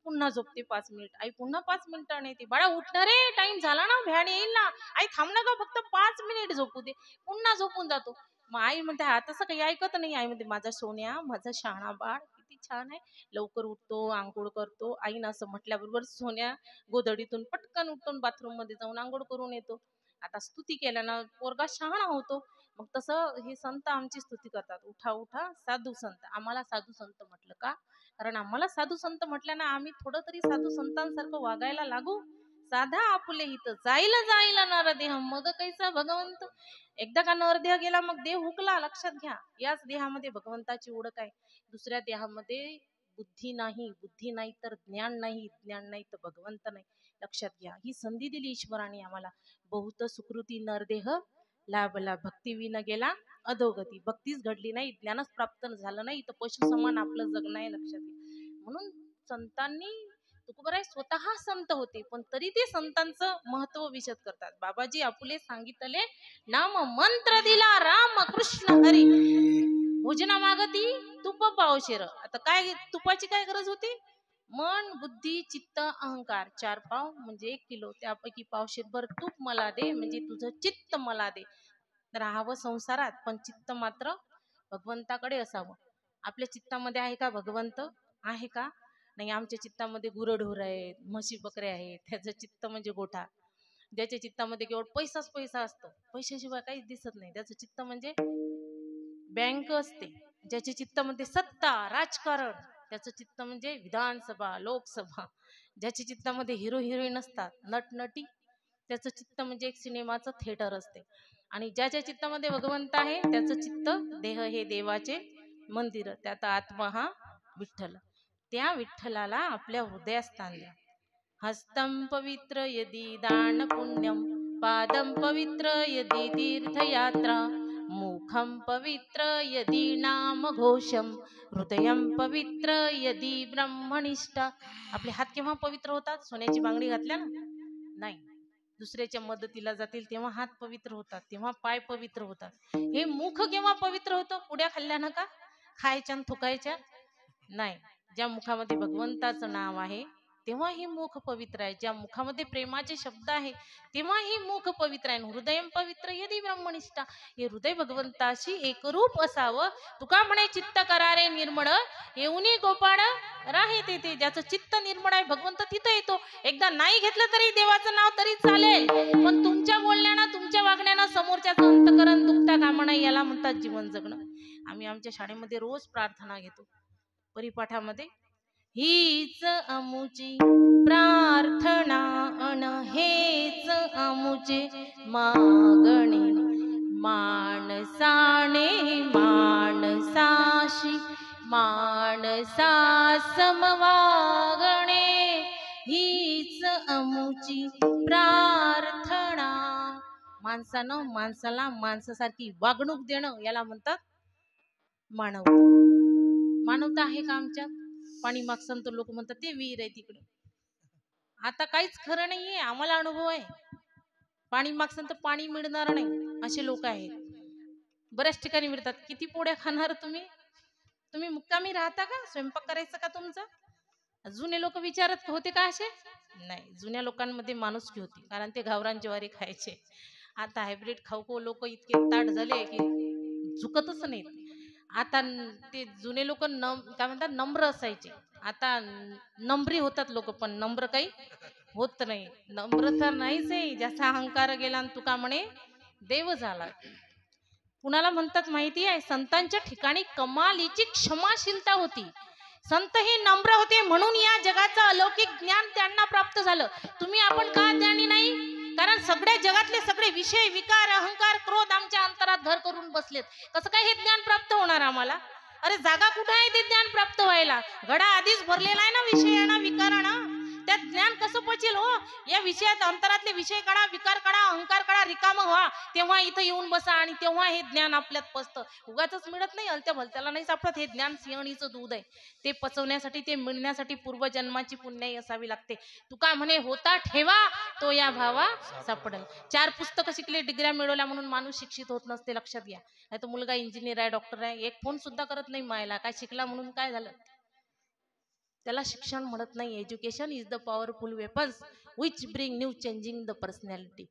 पुन्हा झोपते 5 मिनिट. आई पुन्हा 5 मिनिटांनी येते, बाळा उठणार रे, टाइम झाला ना, व्हॅन येईल ना. आई थांब ना का, फक्त 5 मिनिट झोपू दे. पुन्हा झोपून जातो. मग आई म्हणते हा तसं काही ऐकत नाही. आई म्हणते माझा सोन्या, माझा शहाणा बाळ किती छान आहे, लवकर उठतो, आंघोळ करतो. आईनं असं म्हटल्याबरोबर सोन्या गोधडीतून पटकन उठून बाथरूम मध्ये जाऊन आंघोळ करून येतो. आता स्तुती केल्यानं पोरगा शहाणा होतो. मग तसं हे संत आमची स्तुती करतात, उठा उठा साधू संत. आम्हाला साधू संत म्हटलं का, कारण आम्हाला साधू संत म्हटल्यानं आम्ही थोडं तरी साधू संतांसारखं वागायला लागू. साधा आपुले हित जाईल जाईल नरदेह मग कैसा भगवंत. एकदा का नरदेह गेला मग देह हुकला. लक्षात घ्या, याच देहामध्ये भगवंताची ओळख आहे. दुसऱ्या देहामध्ये बुद्धी नाही, बुद्धी नाही तर ज्ञान नाही, ज्ञान नाही तर भगवंत नाही. लक्षात घ्या, ही संधी दिली ईश्वराने आम्हाला. बहुत सुकृती नरदेह लाभला, भक्ती विन गेला अधोगती. भक्तीच घडली नाही, ज्ञानच प्राप्त झालं नाही तर पशु समान आपलं जगणं आहे. लक्षात घ्या. म्हणून संतांनी, तुकोबराय स्वतः संत होते पण तरी ते संतांचं महत्व विशद करतात. बाबाजी आपुले सांगितले नाम मंत्र दिला राम कृष्ण हरी. भोजना मागती तुप पावशेर. आता काय तुपाची काय गरज होती? मन बुद्धी चित्त अहंकार 4 पाव म्हणजे 1 किलो. त्यापैकी पावशेरभर तूप मला दे, म्हणजे तुझं चित्त मला दे. राहावं संसारात पण चित्त मात्र भगवंताकडे असावं. आपल्या चित्तामध्ये आहे का भगवंत? आहे का? नाही. आमच्या चित्तामध्ये गुरढोर आहेत, म्हशी बकऱ्या आहेत. त्याचं चित्त म्हणजे गोठा. ज्याच्या चित्तामध्ये केवळ पैसाच पैसा असतो, पैशाशिवाय काहीच दिसत नाही, त्याचं चित्त म्हणजे बँक असते. ज्याच्या चित्तामध्ये सत्ता राजकारण, त्याचं चित्त म्हणजे विधानसभा लोकसभा. ज्याच्या चित्तामध्ये हिरो हिरोईन असतात, नटनटी, त्याचं चित्त म्हणजे एक सिनेमाचं थिएटर असते. आणि ज्याच्या चित्तामध्ये भगवंत आहे त्याचं चित्त देह हे देवाचे मंदिर, त्यात आत्मा हा विठ्ठल. त्या विठ्ठलाला आपल्या हृदयात स्थान द्या. हस्तं पवित्र यदि दान पुण्यम, पादं पवित्र यदि तीर्थयात्रा, मुखं पवित्र यदि नाम घोषम, हृदयं पवित्र यदि ब्रह्मनिष्ठा. आपले हात केव्हा पवित्र होतात? सोन्याची बांगडी घातल्या ना? नाही. दुसऱ्याच्या मदतीला जातील तेव्हा हात पवित्र होतात, तेव्हा पाय पवित्र होतात. हे मुख केव्हा पवित्र होतं? पुड्या खाल्ल्यानं का? खायच्या आणि थुकायच्या नाही. ज्या मुखामध्ये भगवंताचं नाव आहे तेव्हा ही मुख पवित्र आहे. ज्या मुखामध्ये प्रेमाचे शब्द आहे तेव्हा ही मुख पवित्र आहे. हृदय पवित्र यदि ब्रह्मनिष्ठा. हे हृदय भगवंताशी एकरूप असावं. तुका म्हणे चित्त करारे निर्मळ, येऊनी गोपाळ राहे तेथे. ज्याचं चित्त निर्मळ आहे भगवंत तिथं येतो. एकदा नाही घेतलं तरी देवाचं नाव तरी चालेल, पण तुमच्या बोलण्यानं तुमच्या वागण्यानं समोरच्याचं अंतकरण दुखता कामा नये. याला म्हणतात जीवन जगणं. आम्ही आमच्या शाळेमध्ये रोज प्रार्थना घेतो परिपाठामध्ये. हीच अमुची प्रार्थना अन हेच अमुचे मागणे, माणसाने माणसाशी माणसा समवागणे, हीच अमुची प्रार्थना. माणसानं माणसाला माणसासारखी वागणूक देणं याला म्हणतात मानवता. मानवता आहे का आमच्यात? पाणी मागसन तर लोक म्हणतात ते विहीर आहे तिकडे. आता काहीच खरं नाहीये, आम्हाला अनुभव आहे. पाणी मागसन तर पाणी मिळणार नाही असे लोक आहेत. बऱ्याच ठिकाणी मिळतात. किती पोळ्या खाणार तुम्ही? तुम्ही मुक्कामी राहता का? स्वयंपाक करायचं का तुमचं? जुने लोक विचारत होते का असे? नाही. जुन्या लोकांमध्ये माणुसकी होती, कारण ते गावरान ज्वारी खायचे. आता हायब्रिड खाऊ लोक इतके ताट झाले की झुकतच नाहीत. आता ते जुने लोक काय म्हणतात नम्र असायचे. आता नम्री होतात लोक, पण नम्र काही होत नाही. नम्र तर नाहीच आहे. ज्याचा अहंकार गेला आणि तुका म्हणे देव झाला. कुणाला म्हणतात माहिती आहे? संतांच्या ठिकाणी कमालीची क्षमाशीलता होती. संत हे नम्र होते म्हणून या जगाचं अलौकिक ज्ञान त्यांना प्राप्त झालं. तुम्ही आपण का ज्ञानी नाही? कारण सगळ्या जगातले सगळे विषय विकार अहंकार क्रोध आमच्या अंतरात घर करून बसलेत. कसं काय हे ज्ञान प्राप्त होणार आम्हाला? अरे जागा कुठे आहे ते ज्ञान प्राप्त व्हायला? घडा आधीच भरलेला आहे ना विषयाना विकाराना. त्यात ज्ञान कसं पचेल हो? या विषयात अंतरातले विषय काढा, विकार काढा, अहंकार काढा, रिकाम व्हा, तेव्हा इथं येऊन बसा आणि तेव्हा हे ज्ञान आपल्यात पचतं. उगाच मिळत नाही, अलत्या भलत्याला नाही सापडत. हे ज्ञान सिंहणीचं दूध आहे. ते पचवण्यासाठी, ते मिळण्यासाठी पूर्वजन्माची पुण्याई असावी लागते. तुका म्हणे होता ठेवा तो या भावा सापडेल. 4 पुस्तकं शिकले, डिग्र्या मिळवल्या म्हणून माणूस शिक्षित होत नसते. लक्षात घ्या. नाही तर मुलगा इंजिनियर आहे, डॉक्टर आहे, एक फोन सुद्धा करत नाही मायला. काय शिकला म्हणून काय झालं? त्याला शिक्षण म्हणत नाही. Education is the powerful weapons. Which bring new changing the personality.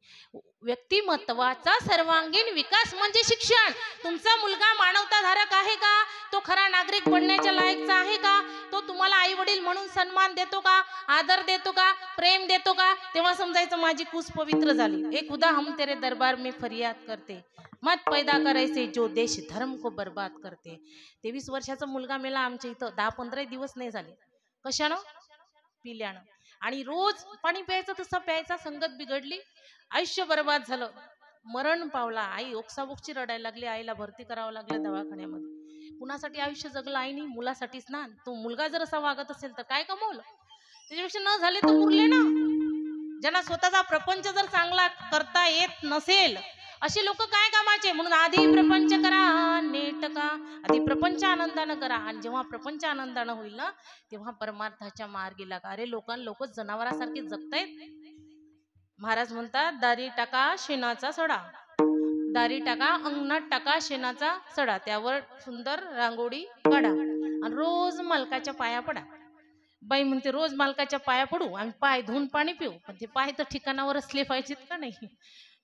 व्यक्तिमत्वाचा सर्वांगीण विकास म्हणजे शिक्षण. तुमचा मुलगा मानवताधारक आहे का? तो खरा नागरिक बनण्याच्या लायकचा आहे का? तो तुम्हाला आई वडील म्हणून सन्मान देतो का? आदर देतो का? प्रेम देतो का? तेव्हा समजायचं माझी कूस पवित्र झाली. ए खुदा हम तेरे दरबार में फरियाद करते, मत पैदा करायचे जो देश धर्म को बर्बाद करते. 23 वर्षाचा मुलगा मेला आमच्या इथं. 10-15 दिवस नाही झाले. कशानं? पिल्यानं. आणि रोज पाणी प्यायचं तसं प्यायचा, संगत बिघडली, आयुष्य बर्बाद झालं, मरण पावला. आई ओक्साबोक्ची रडायला लागली. आईला भरती करावं लागलं दवाखान्यामध्ये. कुणासाठी आयुष्य जगलं आईनी? मुलासाठीच ना. तो मुलगा जर असा वागत असेल तर काय कमवलं? त्याच्यापेक्षा न झाले तर उरले ना. ज्यांना स्वतःचा प्रपंच जर चांगला करता येत नसेल असे लोक काय कामाचे? म्हणून आधी प्रपंच करा नेट का, आधी प्रपंच आनंदानं करा, आणि जेव्हा प्रपंच आनंदानं होईल ना तेव्हा परमार्थाच्या मार्गी लागा. अरे लोक जनावरासारखे जगतायत. महाराज म्हणतात, दारी टाका शेणाचा सडा, दारी टाका अंगणात टाका शेणाचा सडा, त्यावर सुंदर रांगोळी काढा आणि रोज मालकाच्या पाया पडा. बाई म्हणते रोज मालकाच्या पाया पडू आणि पाय धुवून पाणी पिऊ, पण ते पाय तर ठिकाणावर असले पाहिजेत का नाही?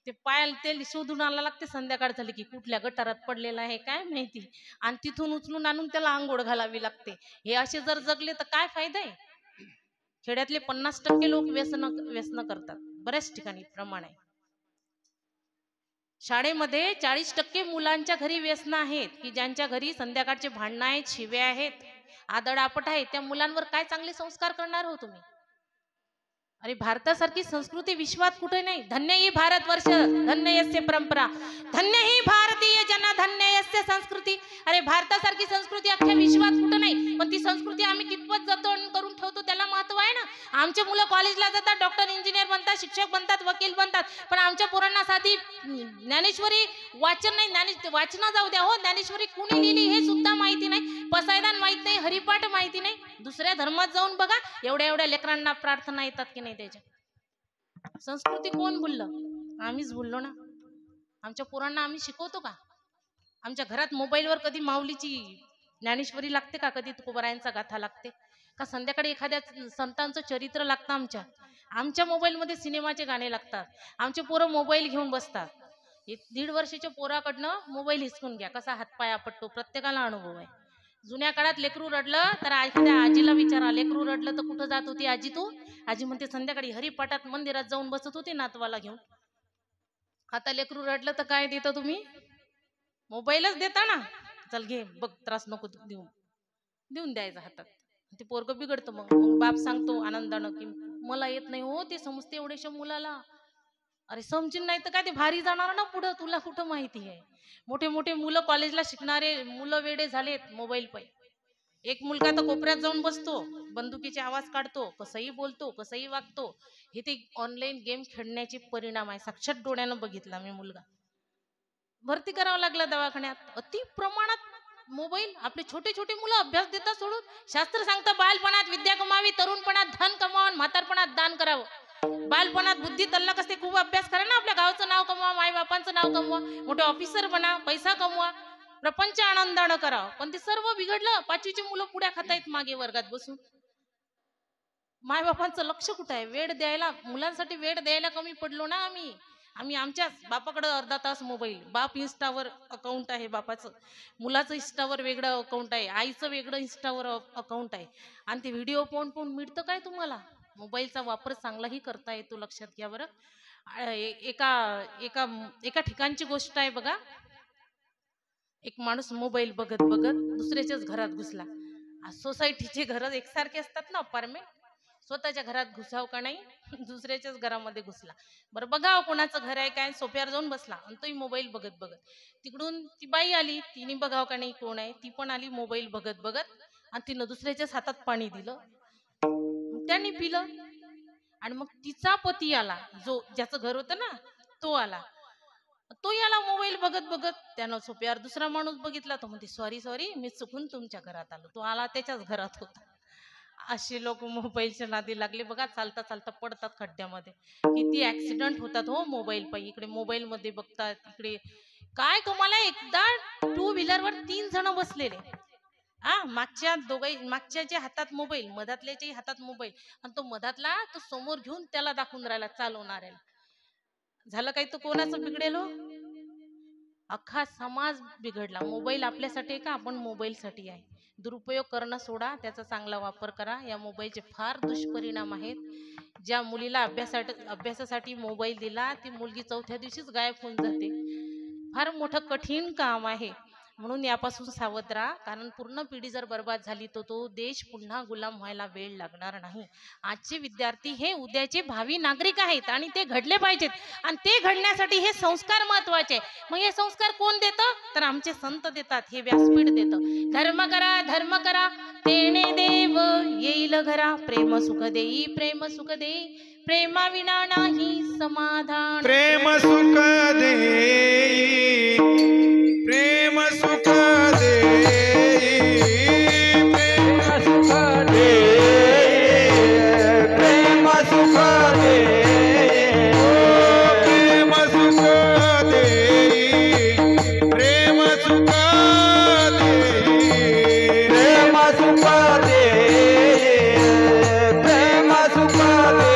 ते पायाला तेल शोधून आला लागते. संध्याकाळ झाली की कुठल्या गटारात पडलेला आहे काय माहिती, आणि तिथून उचलून आणून त्याला आंघोळ घालावी लागते. हे असे जर जगले तर काय फायदा आहे? खेड्यातले 50% लोक व्यसन करतात. बऱ्याच ठिकाणी प्रमाण आहे. शाळेमध्ये 40% मुलांच्या घरी व्यसन आहेत, की ज्यांच्या घरी संध्याकाळचे भांडणं आहेत, शिव्या आहेत, आदळआपट आहे. त्या मुलांवर काय चांगले संस्कार करणार हो तुम्ही? अरे भारतासारखी संस्कृती विश्वात कुठे नाही. धन्य ही भारतवर्ष, धन्य यस्य परंपरा, धन्य ही भारतीय जन, धन्य यस्य संस्कृती. अरे भारतासारखी संस्कृती अख्ख्या विश्वात कुठे नाही. पण ती संस्कृती आम्ही कितपत जतन करून ठेवतो त्याला महत्व आहे ना. आमचे मुलं कॉलेजला जातात, डॉक्टर इंजिनियर बनतात, शिक्षक बनतात, वकील बनतात, पण आमच्या पोरांना साधी ज्ञानेश्वरी वाचन नाही. वाचन जाऊ द्या हो, ज्ञानेश्वरी कुणी लिहिली हे सुद्धा माहिती नाही, पसायदान माहित नाही, हरिपाठ माहिती नाही. दुसऱ्या धर्मात जाऊन बघा, एवढ्या लेकरांना प्रार्थना येतात की नाही त्याच्या. संस्कृती कोण भुललं? आम्हीच भुललो ना. आमच्या पोरांना आम्ही शिकवतो का? आमच्या घरात मोबाईलवर कधी माऊलीची ज्ञानेश्वरी लागते का? कधी तुकोबारायांचा गाथा लागते का? संध्याकाळी एखाद्या संतांचं चरित्र लागतं. आमच्या मोबाईलमध्ये सिनेमाचे गाणे लागतात. आमचे पोरं मोबाईल घेऊन बसतात. 1.5 वर्षाच्या पोराकडनं मोबाईल हिसकून घ्या, कसा हातपाय आपटतो, प्रत्येकाला अनुभव आहे. जुन्या काळात लेकरू रडलं तर एखाद्या आजीला विचारा, लेकरू रडलं तर कुठं जात होती आजी तू? आजी म्हणते संध्याकाळी हरिपाठात मंदिरात जाऊन बसत होते नातवाला घेऊन. आता लेकरू रडलं तर काय देता तुम्ही? मोबाईलच देता ना. चल घे बघ, त्रास नको देऊन द्यायचा हातात. ते पोरग बिघडतं. मग बाप सांगतो आनंदानं की मला येत नाही हो, ते समजते एवढ्याशा मुलाला. अरे समजून नाही तर काय, ते भारी जाणार ना पुढं, तुला कुठं माहिती आहे? मोठे मोठे मुलं कॉलेजला शिकणारे मुलं वेडे झालेत मोबाईल पायी. एक मुलगा तर कोपऱ्यात जाऊन बसतो, बंदुकीचे आवाज काढतो, कसंही बोलतो, कसंही वागतो. हे ते ऑनलाईन गेम खेळण्याचे परिणाम आहे. साक्षात डोळ्यानं बघितला मी मुलगा. भरती करावं लागलं दवाखान्यात. अति प्रमाणात मोबाईल. आपले छोटे छोटे मुलं अभ्यास देतात सोडून. शास्त्र सांगतं बालपणात विद्या कमावी, तरुणपणात धन कमावून, म्हातारपणात दान करावं. बालपणात बुद्धी तल्लक असते, खूप अभ्यास करा ना, आपल्या गावचं नाव कमवा, माय बापांचं नाव कमवा, मोठे ऑफिसर बना, पैसा कमवा, प्रपंच आनंदानं करावं. पण ते सर्व बिघडलं. 5वीचे मुलं पुड्या खातायत मागे वर्गात बसून. माय बापांचं लक्ष कुठं आहे? वेळ द्यायला, मुलांसाठी वेळ द्यायला कमी पडलो ना आम्ही आमच्या बापाकडे अर्धा तास मोबाईल. बाप इन्स्टावर अकाउंट आहे बापाचं, मुलाचं इन्स्टावर वेगळं अकाउंट आहे, आईचं वेगळं इन्स्टावर अकाउंट आहे. आणि ते व्हिडिओ पाहून मिळतं काय तुम्हाला? मोबाईलचा वापर चांगलाही करता येतो, लक्षात घ्या बरं. एका ठिकाणची गोष्ट आहे बघा. एक माणूस मोबाईल बघत बघत दुसऱ्याच्याच घरात घुसला. सोसायटीचे घर एकसारखे असतात ना, अपार्टमेंट. स्वतःच्या घरात घुसाव का नाही, दुसऱ्याच्याच घरामध्ये घुसला. बरं बघाव कोणाचं घर आहे काय, सोफ्यावर जाऊन बसला आणि तोही मोबाईल बघत बघत. तिकडून ती बाई आली, तिने बघाव का नाही कोण आहे, ती पण आली मोबाईल बघत बघत, आणि तिनं दुसऱ्याच्याच हातात पाणी दिलं. त्यांनी पिलं. आणि मग तिचा पती आला, ज्याचं घर होतं ना, तो आला. तो याला मोबाईल बघत बघत, त्यानं सोप्यावर दुसरा माणूस बघितला, तो म्हणते सॉरी मी चुकून तुमच्या घरात आलो. तो आला त्याच्याच घरात होता. असे लोक मोबाईलच्या नादी लागले बघा. चालता चालता पडतात खड्ड्यामध्ये. किती ऍक्सिडेंट होतात हो मोबाईल पायी. इकडे मोबाईल मध्ये बघतात, इकडे काय तुम्हाला. एकदा 2 व्हीलरवर 3 जण बसलेले मागच्याच्या हातात मोबाईल, मधातल्याच्याही हातात मोबाईल, आणि तो मधातला तो समोर घेऊन त्याला दाखवून राहिला चालवणाऱ्याला. झालं काही तर कोणाचं बिघडेल हो? अख्खा समाज बिघडला. मोबाईल आपल्यासाठी आहे का? आपण मोबाईलसाठी आहे. दुरुपयोग करणं सोडा, त्याचा चांगला वापर करा. या मोबाईलचे फार दुष्परिणाम आहेत. ज्या मुलीला अभ्यासासाठी मोबाईल दिला, ती मुलगी चौथ्या दिवशीच गायब होऊन जाते. फार मोठं कठीण काम आहे. म्हणून यापासून सावध राहा, कारण पूर्ण पिढी जर बर्बाद झाली तर तो देश पुन्हा गुलाम व्हायला वेळ लागणार नाही. आजचे विद्यार्थी हे उद्याचे भावी नागरिक आहेत आणि ते घडले पाहिजेत, आणि ते घडण्यासाठी हे संस्कार महत्वाचे. मग हे संस्कार कोण देतं? तर आमचे संत देतात, हे व्यासपीठ देतं. धर्म करा तेणे देव येईल घरा, प्रेम सुख देई, प्रेम सुख देई, प्रेमाविना नाही समाधान. प्रेम सुख देई, प्रेम सुख देई, प्रेम सुख दे, प्रेम सुख दे, प्रेम सुख देई, प्रेम सुख देई, प्रेम सुख दे, प्रेम सुख दे.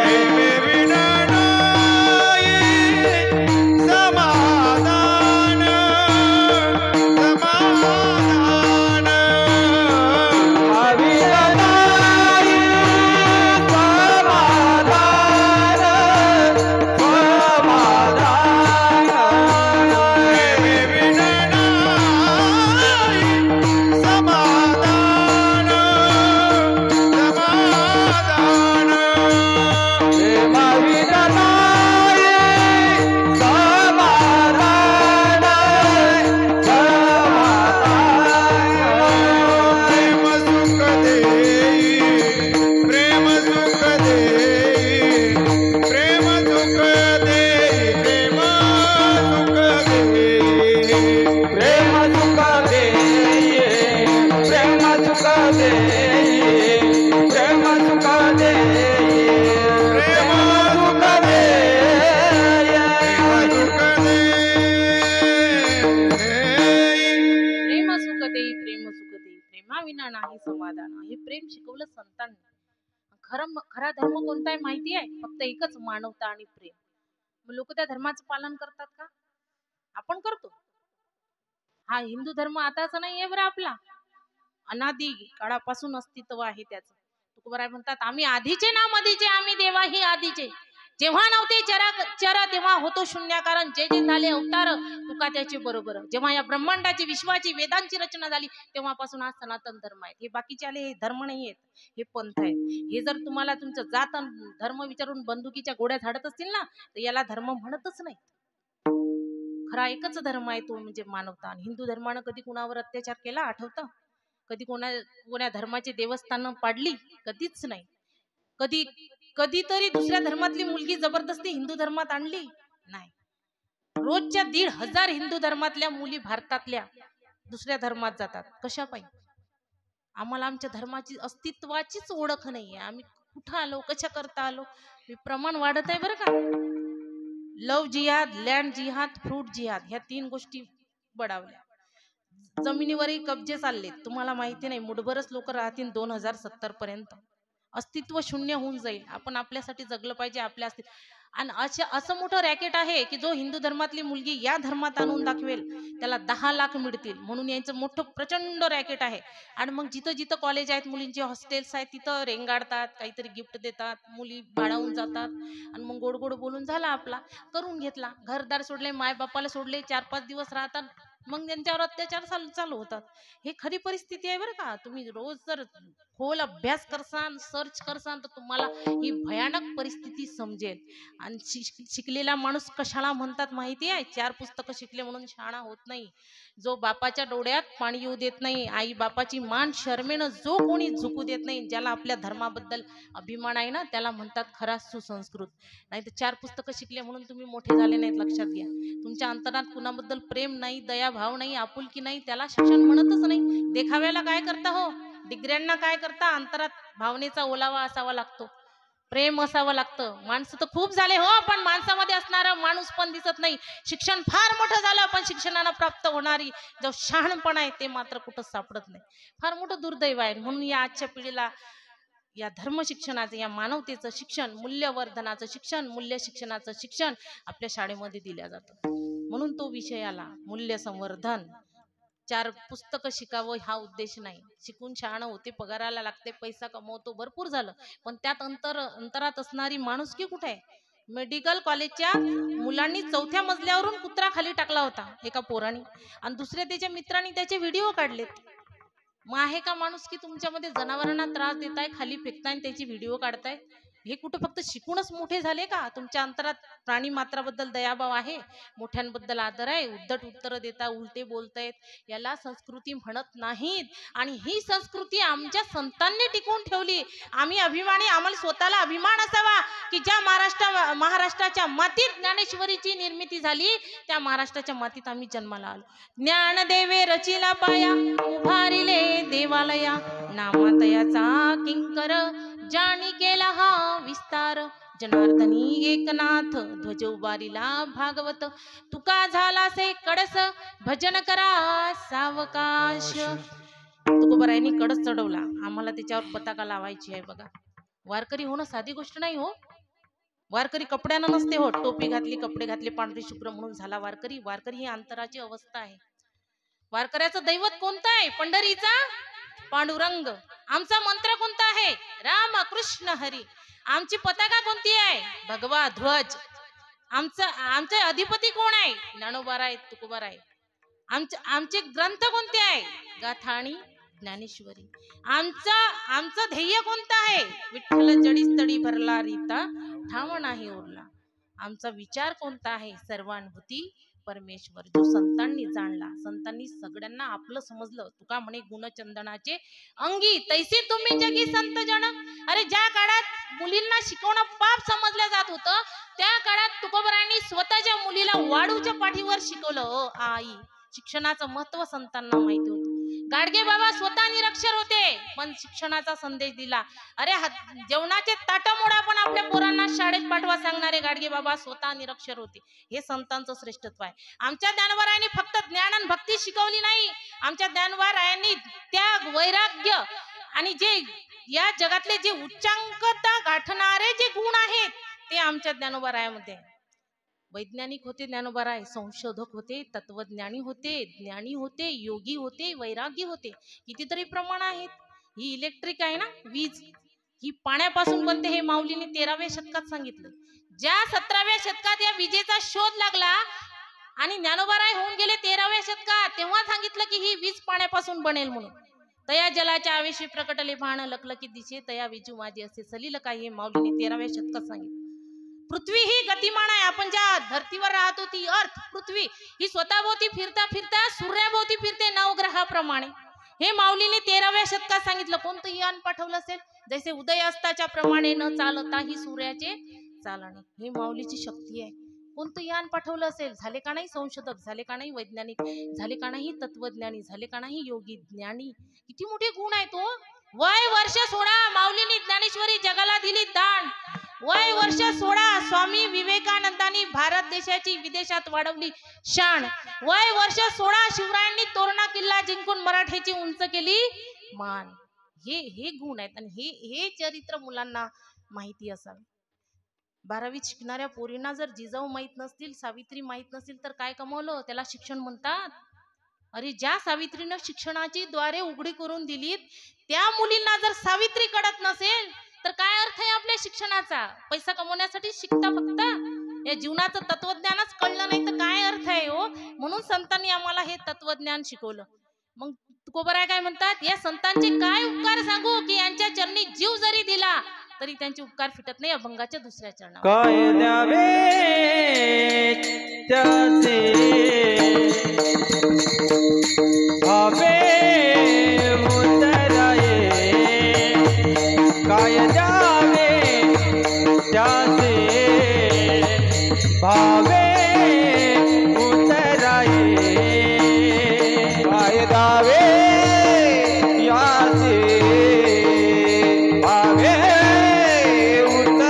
प्रेमविना नाही समाधान, समाधान. अविरा नाही समाधान, समाधान. प्रेमविना नाही समाधान, समाधान. प्रेमाविना नाही समाधान, प्रेमाविना नाही समाधान. हे प्रेम शिकवलं संतांनी. खरा धर्म कोणता आहे माहिती आहे? फक्त एकच, मानवता आणि प्रेम. मग लोक त्या धर्माचं पालन करतात का? आपण करतो. हा हिंदू धर्म आताच नाहीये बरं, आपला अनादी काळापासून अस्तित्व आहे त्याचं. तुकोबाराय म्हणतात, आम्ही आधीचे ना मधीचे, आम्ही देवाही आधीचे. जेव्हा नव्हते चरा तेव्हा होतो शून्याकारण, जे जे झाले अवतार तुका त्याचे बरोबर. जेव्हा या ब्रह्मांडाची, विश्वाची, वेदांची रचना झाली, तेव्हापासून हा सनातन धर्म आहे. हे बाकीचे आले हे धर्म नाही आहेत, हे पंथ आहेत. हे जर तुम्हाला तुमचं जात धर्म विचारून बंदुकीच्या गोळ्या झाडत असतील ना, तर याला धर्म म्हणतच नाही. खरा एकच धर्म आहे, तो म्हणजे मानवता. आणि हिंदू धर्मानं कधी कुणावर अत्याचार केला आठवतं? कधी कोण्या धर्माची देवस्थानं पाडली? कधीच नाही. कधीतरी दुसऱ्या धर्मातली मुलगी जबरदस्ती हिंदू धर्मात आणली? नाही. रोजच्या 1,500 हिंदू धर्मातल्या मुली भारतातल्या दुसऱ्या धर्मात जातात. कशा पाहिजे? आम्हाला आमच्या धर्माची अस्तित्वाचीच ओळख नाहीये. आम्ही कुठं आलो, कशा करता आलो? हे प्रमाण वाढत आहे बरं का. लव जिहाद, लँड जिहाद, फ्रूट जिहाद, ह्या 3 गोष्टी बडावल्या. जमिनीवरही कब्जे चाललेत. तुम्हाला माहिती नाही, मुठभरच लोक राहतील 2070 पर्यंत. अस्तित्व शून्य होऊन जाईल. आपण आपल्यासाठी जगलं पाहिजे, आपल्या आणि असं मोठं रॅकेट आहे की जो हिंदू धर्मातली मुलगी या धर्मात आणून दाखवेल त्याला 10 लाख मिळतील, म्हणून यांचं मोठं प्रचंड रॅकेट आहे. आणि मग जिथं जिथं कॉलेज आहेत, मुलींचे हॉस्टेल्स आहेत, तिथं रेंगाडतात, काहीतरी गिफ्ट देतात, मुली भाडावून जातात, आणि मग गोड गोड बोलून झाला आपला, करून घेतला, घरदार सोडले, माय बापाला सोडले, 4-5 दिवस राहतात, मग त्यांच्यावर अत्याचार चालू होतात. हे खरी परिस्थिती आहे बरं का. तुम्ही रोज जर खोल अभ्यास करसान, सर्च करसान, तर तुम्हाला ही भयानक परिस्थिती समजेल. आणि शिकलेला माणूस कशाला म्हणतात माहिती आहे? 4 पुस्तकं शिकले म्हणून शहाणा होत नाही. जो बापाच्या डोळ्यात पाणी येऊ देत नाही, आई बापाची मान शर्मेनं जो कोणी झुकू देत नाही, ज्याला आपल्या धर्माबद्दल अभिमान आहे ना, त्याला म्हणतात खरा सुसंस्कृत. नाही तर 4 पुस्तकं शिकले म्हणून तुम्ही मोठे झाले नाहीत, लक्षात घ्या. तुमच्या अंतरात कुणाबद्दल प्रेम नाही, दया भाव नाही, आपुलकी नाही, त्याला शिक्षण म्हणतच नाही. देखाव्याला काय करता हो? डिग्र्यांना काय करता? अंतरात भावनेचा ओलावा असावा लागतो. प्रेम असावं लागतं. माणसं तर खूप झाले हो, पण माणसामध्ये असणारा माणूस पण दिसत नाही. शिक्षण फार मोठं झालं, पण शिक्षणानं प्राप्त होणारी जो शहाणपणा आहे ते मात्र कुठं सापडत नाही. फार मोठं दुर्दैव आहे. म्हणून या आजच्या पिढीला या धर्म शिक्षणाचं, या मानवतेचं शिक्षण, मूल्यवर्धनाचं शिक्षण, मूल्य शिक्षणाचं शिक्षण आपल्या शाळेमध्ये दिल्या जातं. म्हणून तो विषय आला, मूल्य संवर्धन. 4 पुस्तकं शिकावं हा उद्देश नाही. शिकून शहाणं होते, पगाराला लागते, पैसा कमवतो, भरपूर झालं, पण त्यात अंतरात असणारी माणुसकी कुठे आहे? मेडिकल कॉलेजच्या मुलांनी 4थ्या मजल्यावरून कुत्रा खाली टाकला होता एका पोराने, आणि दुसऱ्या त्याच्या मित्रांनी त्याचे व्हिडिओ काढलेत. मग आहे का माणुसकी तुमच्यामध्ये? जनावरांना त्रास देताय, खाली फेकताय आणि त्याची व्हिडिओ काढताय. हे कुठं फक्त शिकूनच मोठे झाले का? तुमच्या अंतरात प्राणी मात्राबद्दल दयाभाव आहे, मोठ्यांबद्दल आदर आहे? उद्धट उत्तर देता, उलटे बोलतायत, याला संस्कृती म्हणत नाहीत. आणि ही संस्कृती आमच्या संतांनी टिकवून ठेवली. आम्ही अभिमानी, आम्हाला स्वतःला अभिमान असावा की ज्या महाराष्ट्राच्या मातीत ज्ञानेश्वरीची निर्मिती झाली, त्या महाराष्ट्राच्या मातीत आम्ही जन्माला आलो. ज्ञानदेवे रचिला पाया, उभारिले देवालया, नामातयाचा किंकर, जाणी केला हा विस्तार. जनार्दनी एकनाथ, ध्वज उभारिला भागवत, तुका झाला से कडस, भजन करा सावकाश. तुकोबारायांनी कडस चढवला, आम्हाला त्याच्यावर पताका लावायची आहे. बघा, वारकरी होणं साधी गोष्ट नाही हो. वारकरी कपड्यानं नसते हो. टोपी घातली, कपडे घातले, पांढरी शुभ्र म्हणून झाला वारकरी. वारकरी ही अंतराची अवस्था आहे. वारकऱ्याचं दैवत कोणतं आहे? पंढरीचा पांडुरंग. आमचा मंत्र कोणता आहे? राम कृष्ण हरी. आमची पताका कोणती आहे? भगवा ध्वज. आमचे अधिपती कोण आहे? ज्ञानोबा आहे, तुकोबा आहे. आमचे ग्रंथ कोणते आहे? गाथा आणि ज्ञानेश्वरी. आमचं ध्येय कोणतं आहे? विठ्ठल जडीस तडी भरला रीता, ठाव नाही उरला. आमचा विचार कोणता आहे? सर्वानुभूती परमेश्वर. जो संतांनी जाणला, संतांनी सगळ्यांना आपलं समजलं. तुका म्हणे गुणचंदनाचे अंगी, तैसे तुम्ही जगी संत जन. अरे ज्या काळात मुलींना शिकवणं पाप समजलं जात होतं, त्या काळात तुकोबारायांनी स्वतःच्या मुलीला वाळूच्या पाठीवर शिकवलं. आई, शिक्षणाचं महत्व संतांना माहिती होतं. गाडगे बाबा स्वतः निरक्षर होते, पण शिक्षणाचा संदेश दिला. अरे जेवणाचे ताटमोडा पण आपल्या पोरांना शाळेत पाठवा सांगणारे गाडगे बाबा स्वतः निरक्षर होते. हे संतांचं श्रेष्ठत्व आहे. आमच्या ज्ञानोबारायांनी फक्त ज्ञान आणि भक्ती शिकवली नाही. आमच्या ज्ञानोबारायांनी त्याग, वैराग्य आणि जे या जगातले जे उच्चांकता गाठणारे जे गुण आहेत ते आमच्या ज्ञानोबारायामध्ये. वैज्ञानिक होते ज्ञानोबाराय, संशोधक होते, तत्वज्ञानी होते, ज्ञानी होते, योगी होते, वैरागी होते. कितीतरी प्रमाण आहेत. ही इलेक्ट्रिक आहे ना, वीज, ही पाण्यापासून बनते. हे माऊलीने 13व्या शतकात सांगितलं. ज्या 17व्या शतकात या विजेचा शोध लागला आणि ज्ञानोबाराय होऊन गेले 13व्या शतकात, तेव्हा सांगितलं की ही वीज पाण्यापासून बनेल म्हणून. तया जलाच्या आवेशी प्रकटले भाण, लखलकी दिशे तया विजू माझी असे सलील काय, हे माऊलीने 13व्या शतकात सांगितलं. पृथ्वी ही गतिमान आहे. आपण ज्या धर्तीवर राहतो ती अर्थ पृथ्वी ही स्वतःभोवती फिरता फिरता सूर्याभोवती फिरते नवग्रहाप्रमाणे. हे माऊलीने 13व्या शतकात सांगितलं. कोणतं यान पाठवलं असेल? जैसे उदयास्ताच्या प्रमाणे न चालता ही सूर्याचे चालणे. ही माऊलीची शक्ती आहे. कोणतं यान पाठवलं असेल? झाले का नाही संशोधक, झाले का नाही वैज्ञानिक, झाले का नाही तत्वज्ञानी, झाले का नाही योगी, ज्ञानी. किती मोठे गुण आहे तो. वय वर्ष 16 माऊलीने ज्ञानेश्वरी जगाला दिली दान. वय वर्ष 16 स्वामी विवेकानंदांनी भारत देशाची विदेशात वाढवली शान. वय वर्ष 16 शिवरायांनी तोरणा किल्ला जिंकून मराठ्याची उंच केली मान. हे गुण आहेत आणि हे चरित्र मुलांना माहिती असावे. 12वीत शिकणाऱ्या पोरींना जर जिजाऊ माहित नसतील, सावित्री माहित नसतील तर काय कमवलं? त्याला शिक्षण म्हणतात. अरे ज्या सावित्रीनं शिक्षणाची द्वारे उघडी करून दिलीत, त्या मुलींना जर सावित्री कळत नसेल तर काय अर्थ आहे आपल्या शिक्षणाचा? पैसा कमवण्यासाठी शिकता फक्त? या जीवनाचं तत्वज्ञानच कळलं नाही तर काय अर्थ आहे हो? म्हणून संतांनी आम्हाला हे तत्वज्ञान शिकवलं. मग तुकोबाराय काय म्हणतात? या संतांचे काय उपकार सांगू की यांच्या चरणी जीव जरी दिला तरी त्यांचे उपकार फिटत नाही. अभंगाच्या दुसऱ्या चरणावर. काय द्यावे त्याचे भावे उतराये, काय द्यावे त्याचे भावे उतराये, काय द्यावे याचे भावे उतराये.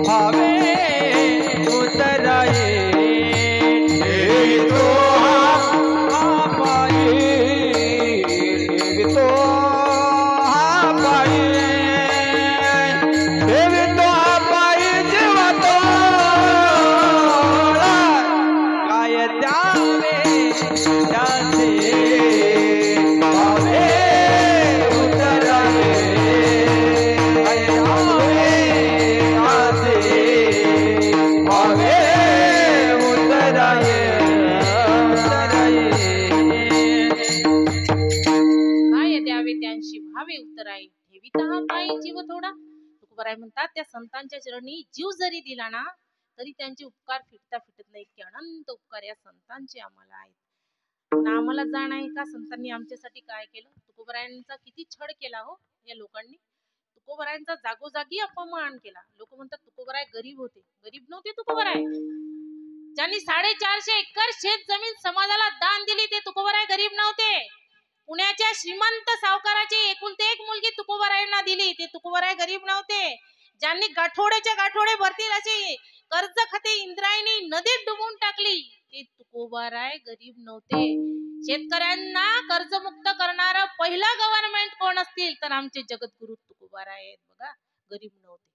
भावे उतराये ठेवितो हा पायी ठेवितो हा पायी ठेवितो हा पायी जीव तोडा काय द्यावे त्याचे भावे उतराये काय द्यावे त्याचे भावे उतराये काय द्यावे त्यांशी भावे उतराई ठेविता हा पायी जीव थोडा. तुकोबाराय म्हणतात त्या संतांच्या चरणी जीव जरी दिला ना तरी त्यांचे उपकार फिटता फिटत नाही. इतके अनंत उपकार या संतांचे आम्हाला आहेत. पण आम्हाला जाण आहे का संतांनी आमच्यासाठी काय केलं. तुकोबारायांचा किती छळ केला हो या लोकांनी. तुकोबारायांचा जागोजागी अपमान केला. लोक म्हणतात तुकोबाराय गरीब होते. गरीब नव्हते तुकोबाराय. ज्यांनी 450 एकर शेत जमीन समाजाला दान दिली ते तुकोबाराय गरीब नव्हते. पुण्याच्या श्रीमंत सावकाराची एकुलती एक मुलगी तुकोबारायांना दिली ते तुकोबाराय गरीब नव्हते. ज्यांनी गाठोड्याच्या गाठोडे भरतील अशी कर्ज खाते इंद्रायणी नदीत डुबून टाकली ते तुकोबाराय गरीब नव्हते. शेतकऱ्यांना कर्जमुक्त करणारं पहिलं गव्हर्नमेंट कोण असतील तर आमचे जगद्गुरु तुकोबाराय आहेत बघा. गरीब नव्हते.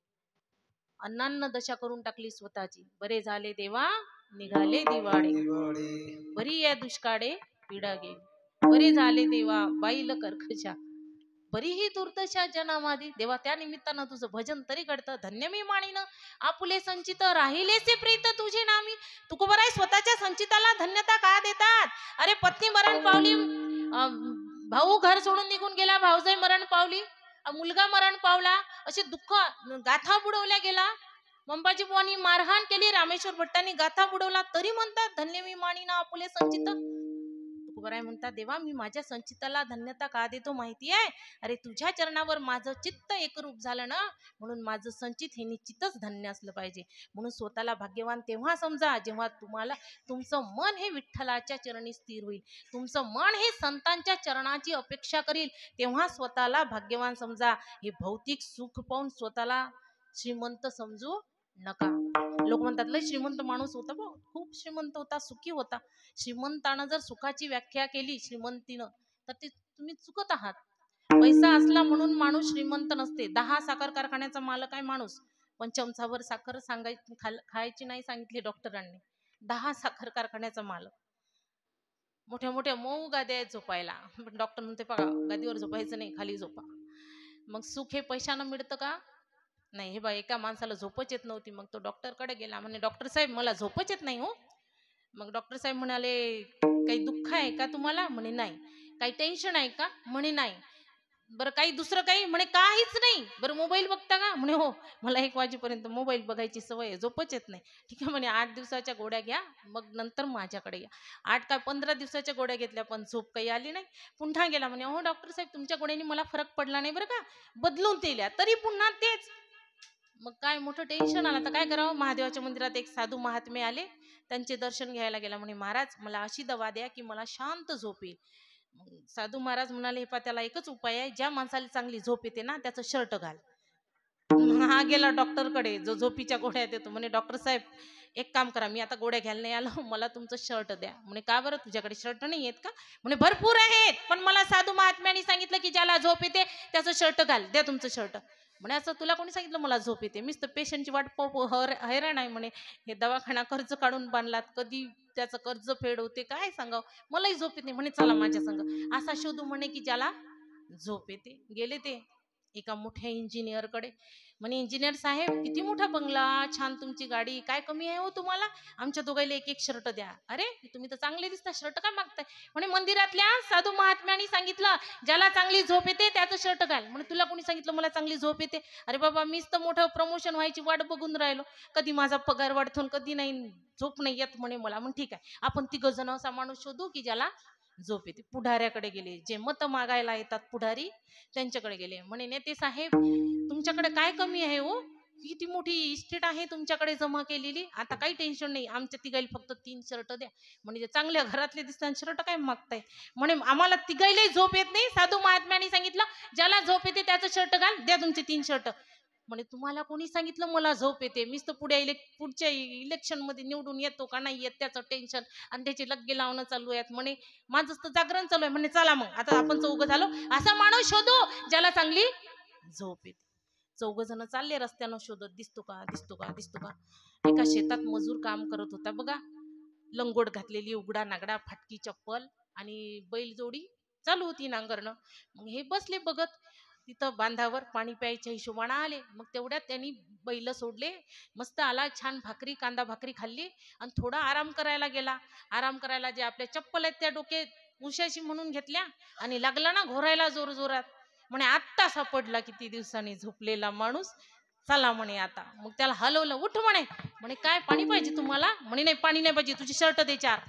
अन्नान्न दशा करून टाकली स्वतःची. बरे झाले देवा निघाले दिवाळे बरी या दुष्काळे पीडा गेली. बरे झाले देवा बाईल कर्कशा बरी ही दुर्दशा जनामादी. देवा त्या निमित्तानं तुझं भजन तरी घडतं. धन्य मी मानिनं आपुले संचित राहिलेसे प्रीत तुझे नामी. तुकोबाराय स्वतःच्या संचिताला धन्यता का देतात. अरे पत्नी मरण पावली, भाऊ घर सोडून निघून गेला, भाऊजाई मरण पावली, मुलगा मरण पावला, असे दुःख गाथा बुडवल्या गेला. मंबाजी बुवांनी मारहाण केली, रामेश्वर भट्टांनी गाथा बुडवला, तरी म्हणतात धन्य मी मानिनं आपुले संचित. तुकोबाराय म्हणतात देवा मी माझ्या संचिताला धन्यता का देतो माहिती आहे. अरे तुझ्या चरणावर माझं चित्त एकरूप झालं ना म्हणून माझं संचित हे निश्चितच धन्य असलं पाहिजे. म्हणून स्वतःला भाग्यवान तेव्हा समजा जेव्हा तुम्हाला तुमचं मन हे विठ्ठलाच्या चरणी स्थिर होईल. तुमचं मन हे संतांच्या चरणाची अपेक्षा करील तेव्हा स्वतःला भाग्यवान समजा. हे भौतिक सुख पाहून स्वतःला श्रीमंत समजू नका. लोक म्हणतात लय श्रीमंत माणूस होता बा, खूप श्रीमंत होता, सुखी होता. श्रीमंतानं जर सुखाची व्याख्या केली श्रीमंतीनं तर ते तुम्ही चुकत आहात. पैसा असला म्हणून माणूस श्रीमंत नसते. 10 साखर कारखान्याचा मालक आहे माणूस पण चमचाभर साखर खायची नाही सांगितली डॉक्टरांनी. 10 साखर कारखान्याचा मालक. मोठ्या मोठ्या मऊ गाद्या आहेत झोपायला पण डॉक्टर म्हणते बघा गादीवर झोपायचं नाही खाली झोपा. मग सुख हे पैशानं मिळतं का. नाही. हे बा एका माणसाला झोपच येत नव्हती. मग तो डॉक्टरकडे गेला. म्हणे डॉक्टर साहेब मला झोपच येत नाही हो. मग डॉक्टर साहेब म्हणाले काही दुःख आहे का तुम्हाला. म्हणे नाही. काही टेन्शन आहे का. म्हणे नाही. बरं काही दुसरं काही. म्हणे काहीच नाही. बरं मोबाईल बघता का. म्हणे हो मला 1 वाजेपर्यंत मोबाईल बघायची सवय आहे, झोपच येत नाही. ठीक आहे म्हणे 8 दिवसाच्या गोळ्या घ्या मग नंतर माझ्याकडे या. 8 का 15 दिवसाच्या गोळ्या घेतल्या पण झोप काही आली नाही. पुन्हा गेला. म्हणे हो डॉक्टर साहेब तुमच्या गोळ्यांनी मला फरक पडला नाही बरं का. बदलून दिल्या तरी पुन्हा तेच. मग काय मोठं टेन्शन आलं. तर काय करावं. महादेवाच्या मंदिरात एक साधू महात्मे आले. त्यांचे दर्शन घ्यायला गेला. म्हणे महाराज मला अशी दवा द्या की मला शांत झोप येईल. साधू महाराज म्हणाले हे पा त्याला एकच उपाय आहे. ज्या माणसाला चांगली झोप येते ना त्याचं शर्ट घाल. हा गेला डॉक्टरकडे जो झोपीच्या गोळ्या देतो. म्हणे डॉक्टर साहेब एक काम करा मी आता गोळ्या घ्यायला नाही आलो मला तुमचं शर्ट द्या. म्हणे का बरं तुझ्याकडे शर्ट नाही आहेत का. म्हणे भरपूर आहेत पण मला साधू महात्म्यांनी सांगितलं की ज्याला झोप येते त्याचं शर्ट घाल द्या तुमचं शर्ट. म्हणे असं तुला कोणी सांगितलं मला झोप येते. मीच तर पेशंटची वाट हैराण आहे. म्हणे हे दवाखाना कर्ज काढून बांधलात कधी त्याचं कर्ज फेड होते काय सांगावं. मलाही झोप येते. म्हणे चला माझ्या संग असा शोधू म्हणे की ज्याला झोप येते. गेले ते एका मोठ्या इंजिनियरकडे. म्हणे इंजिनियर साहेब किती मोठा बंगला छान तुमची गाडी काय कमी आहे हो तुम्हाला. आमच्या दोघांना 1-1 शर्ट द्या. अरे तुम्ही तर चांगले दिसता शर्ट काय मागताय. म्हणे मंदिरातल्या साधू महात्म्यांनी सांगितलं ज्याला चांगली झोप येते त्याचं शर्ट घाल. म्हणे तुला कोणी सांगितलं मला चांगली झोप येते. अरे बाबा मीच तर मोठं प्रमोशन व्हायची वाट बघून राहिलो. कधी माझा पगार वाढतो कधी नाही झोप नाही येत म्हणे मला. मग ठीक आहे आपण 3 जण असा माणूस शोधू की ज्याला झोप येते. पुढाऱ्याकडे गेले. जे मत मागायला येतात पुढारी त्यांच्याकडे गेले. म्हणे नेते साहेब तुमच्याकडे काय कमी आहे हो. किती मोठी इस्टेट आहे तुमच्याकडे जमा केलेली. आता काही टेन्शन नाही आमच्या तिघाईला फक्त 3 शर्ट द्या. म्हणजे चांगल्या घरातले दिसतात शर्ट काय मागताय. म्हणे आम्हाला तिघाईलाही झोप येत नाही. साधू महात्म्यांनी सांगितलं ज्याला झोप येते त्याचं शर्ट घाल द्या तुमचे 3 शर्ट. म्हणे तुम्हाला कोणी सांगितलं मला झोप येते, मीच तर पुढच्या इलेक्शन मध्ये निवडून येतो का नाही येत त्याचं टेन्शन आणि त्याचे लग्गे लावणं चालू आहेत. म्हणे माझं तर जागरण चालू आहे. म्हणे चला मग आता आपण चौघ झालो, असा माणूस शोधू ज्याला चांगली झोप येते. चौघ जण चालले रस्त्यानं शोधत, दिसतो का दिसतो का दिसतो का. एका शेतात मजूर काम करत होता बघा, लंगोट घातलेली, उघडा नागडा, फाटकी चप्पल आणि बैल जोडी चालू होती नांगरणं. मग हे बसले बघत तिथं बांधावर, पाणी प्यायच्या हिशोबाने आले. मग तेवढ्यात त्यांनी बैल सोडले, मस्त आला, छान भाकरी कांदा भाकरी खाल्ली आणि थोडा आराम करायला गेला. आराम करायला जे आपल्या चप्पल आहेत त्या डोक्यात उशाशी म्हणून घेतल्या आणि लागला ना घोरायला जोर जोरात. म्हणे आत्ता सापडला किती दिवसांनी झोपलेला माणूस, चला म्हणे आता. मग त्याला हलवलं, उठ म्हणे. म्हणे काय पाणी पाहिजे तुम्हाला? म्हणे नाही पाणी नाही पाहिजे, तुझी शर्ट दे 4.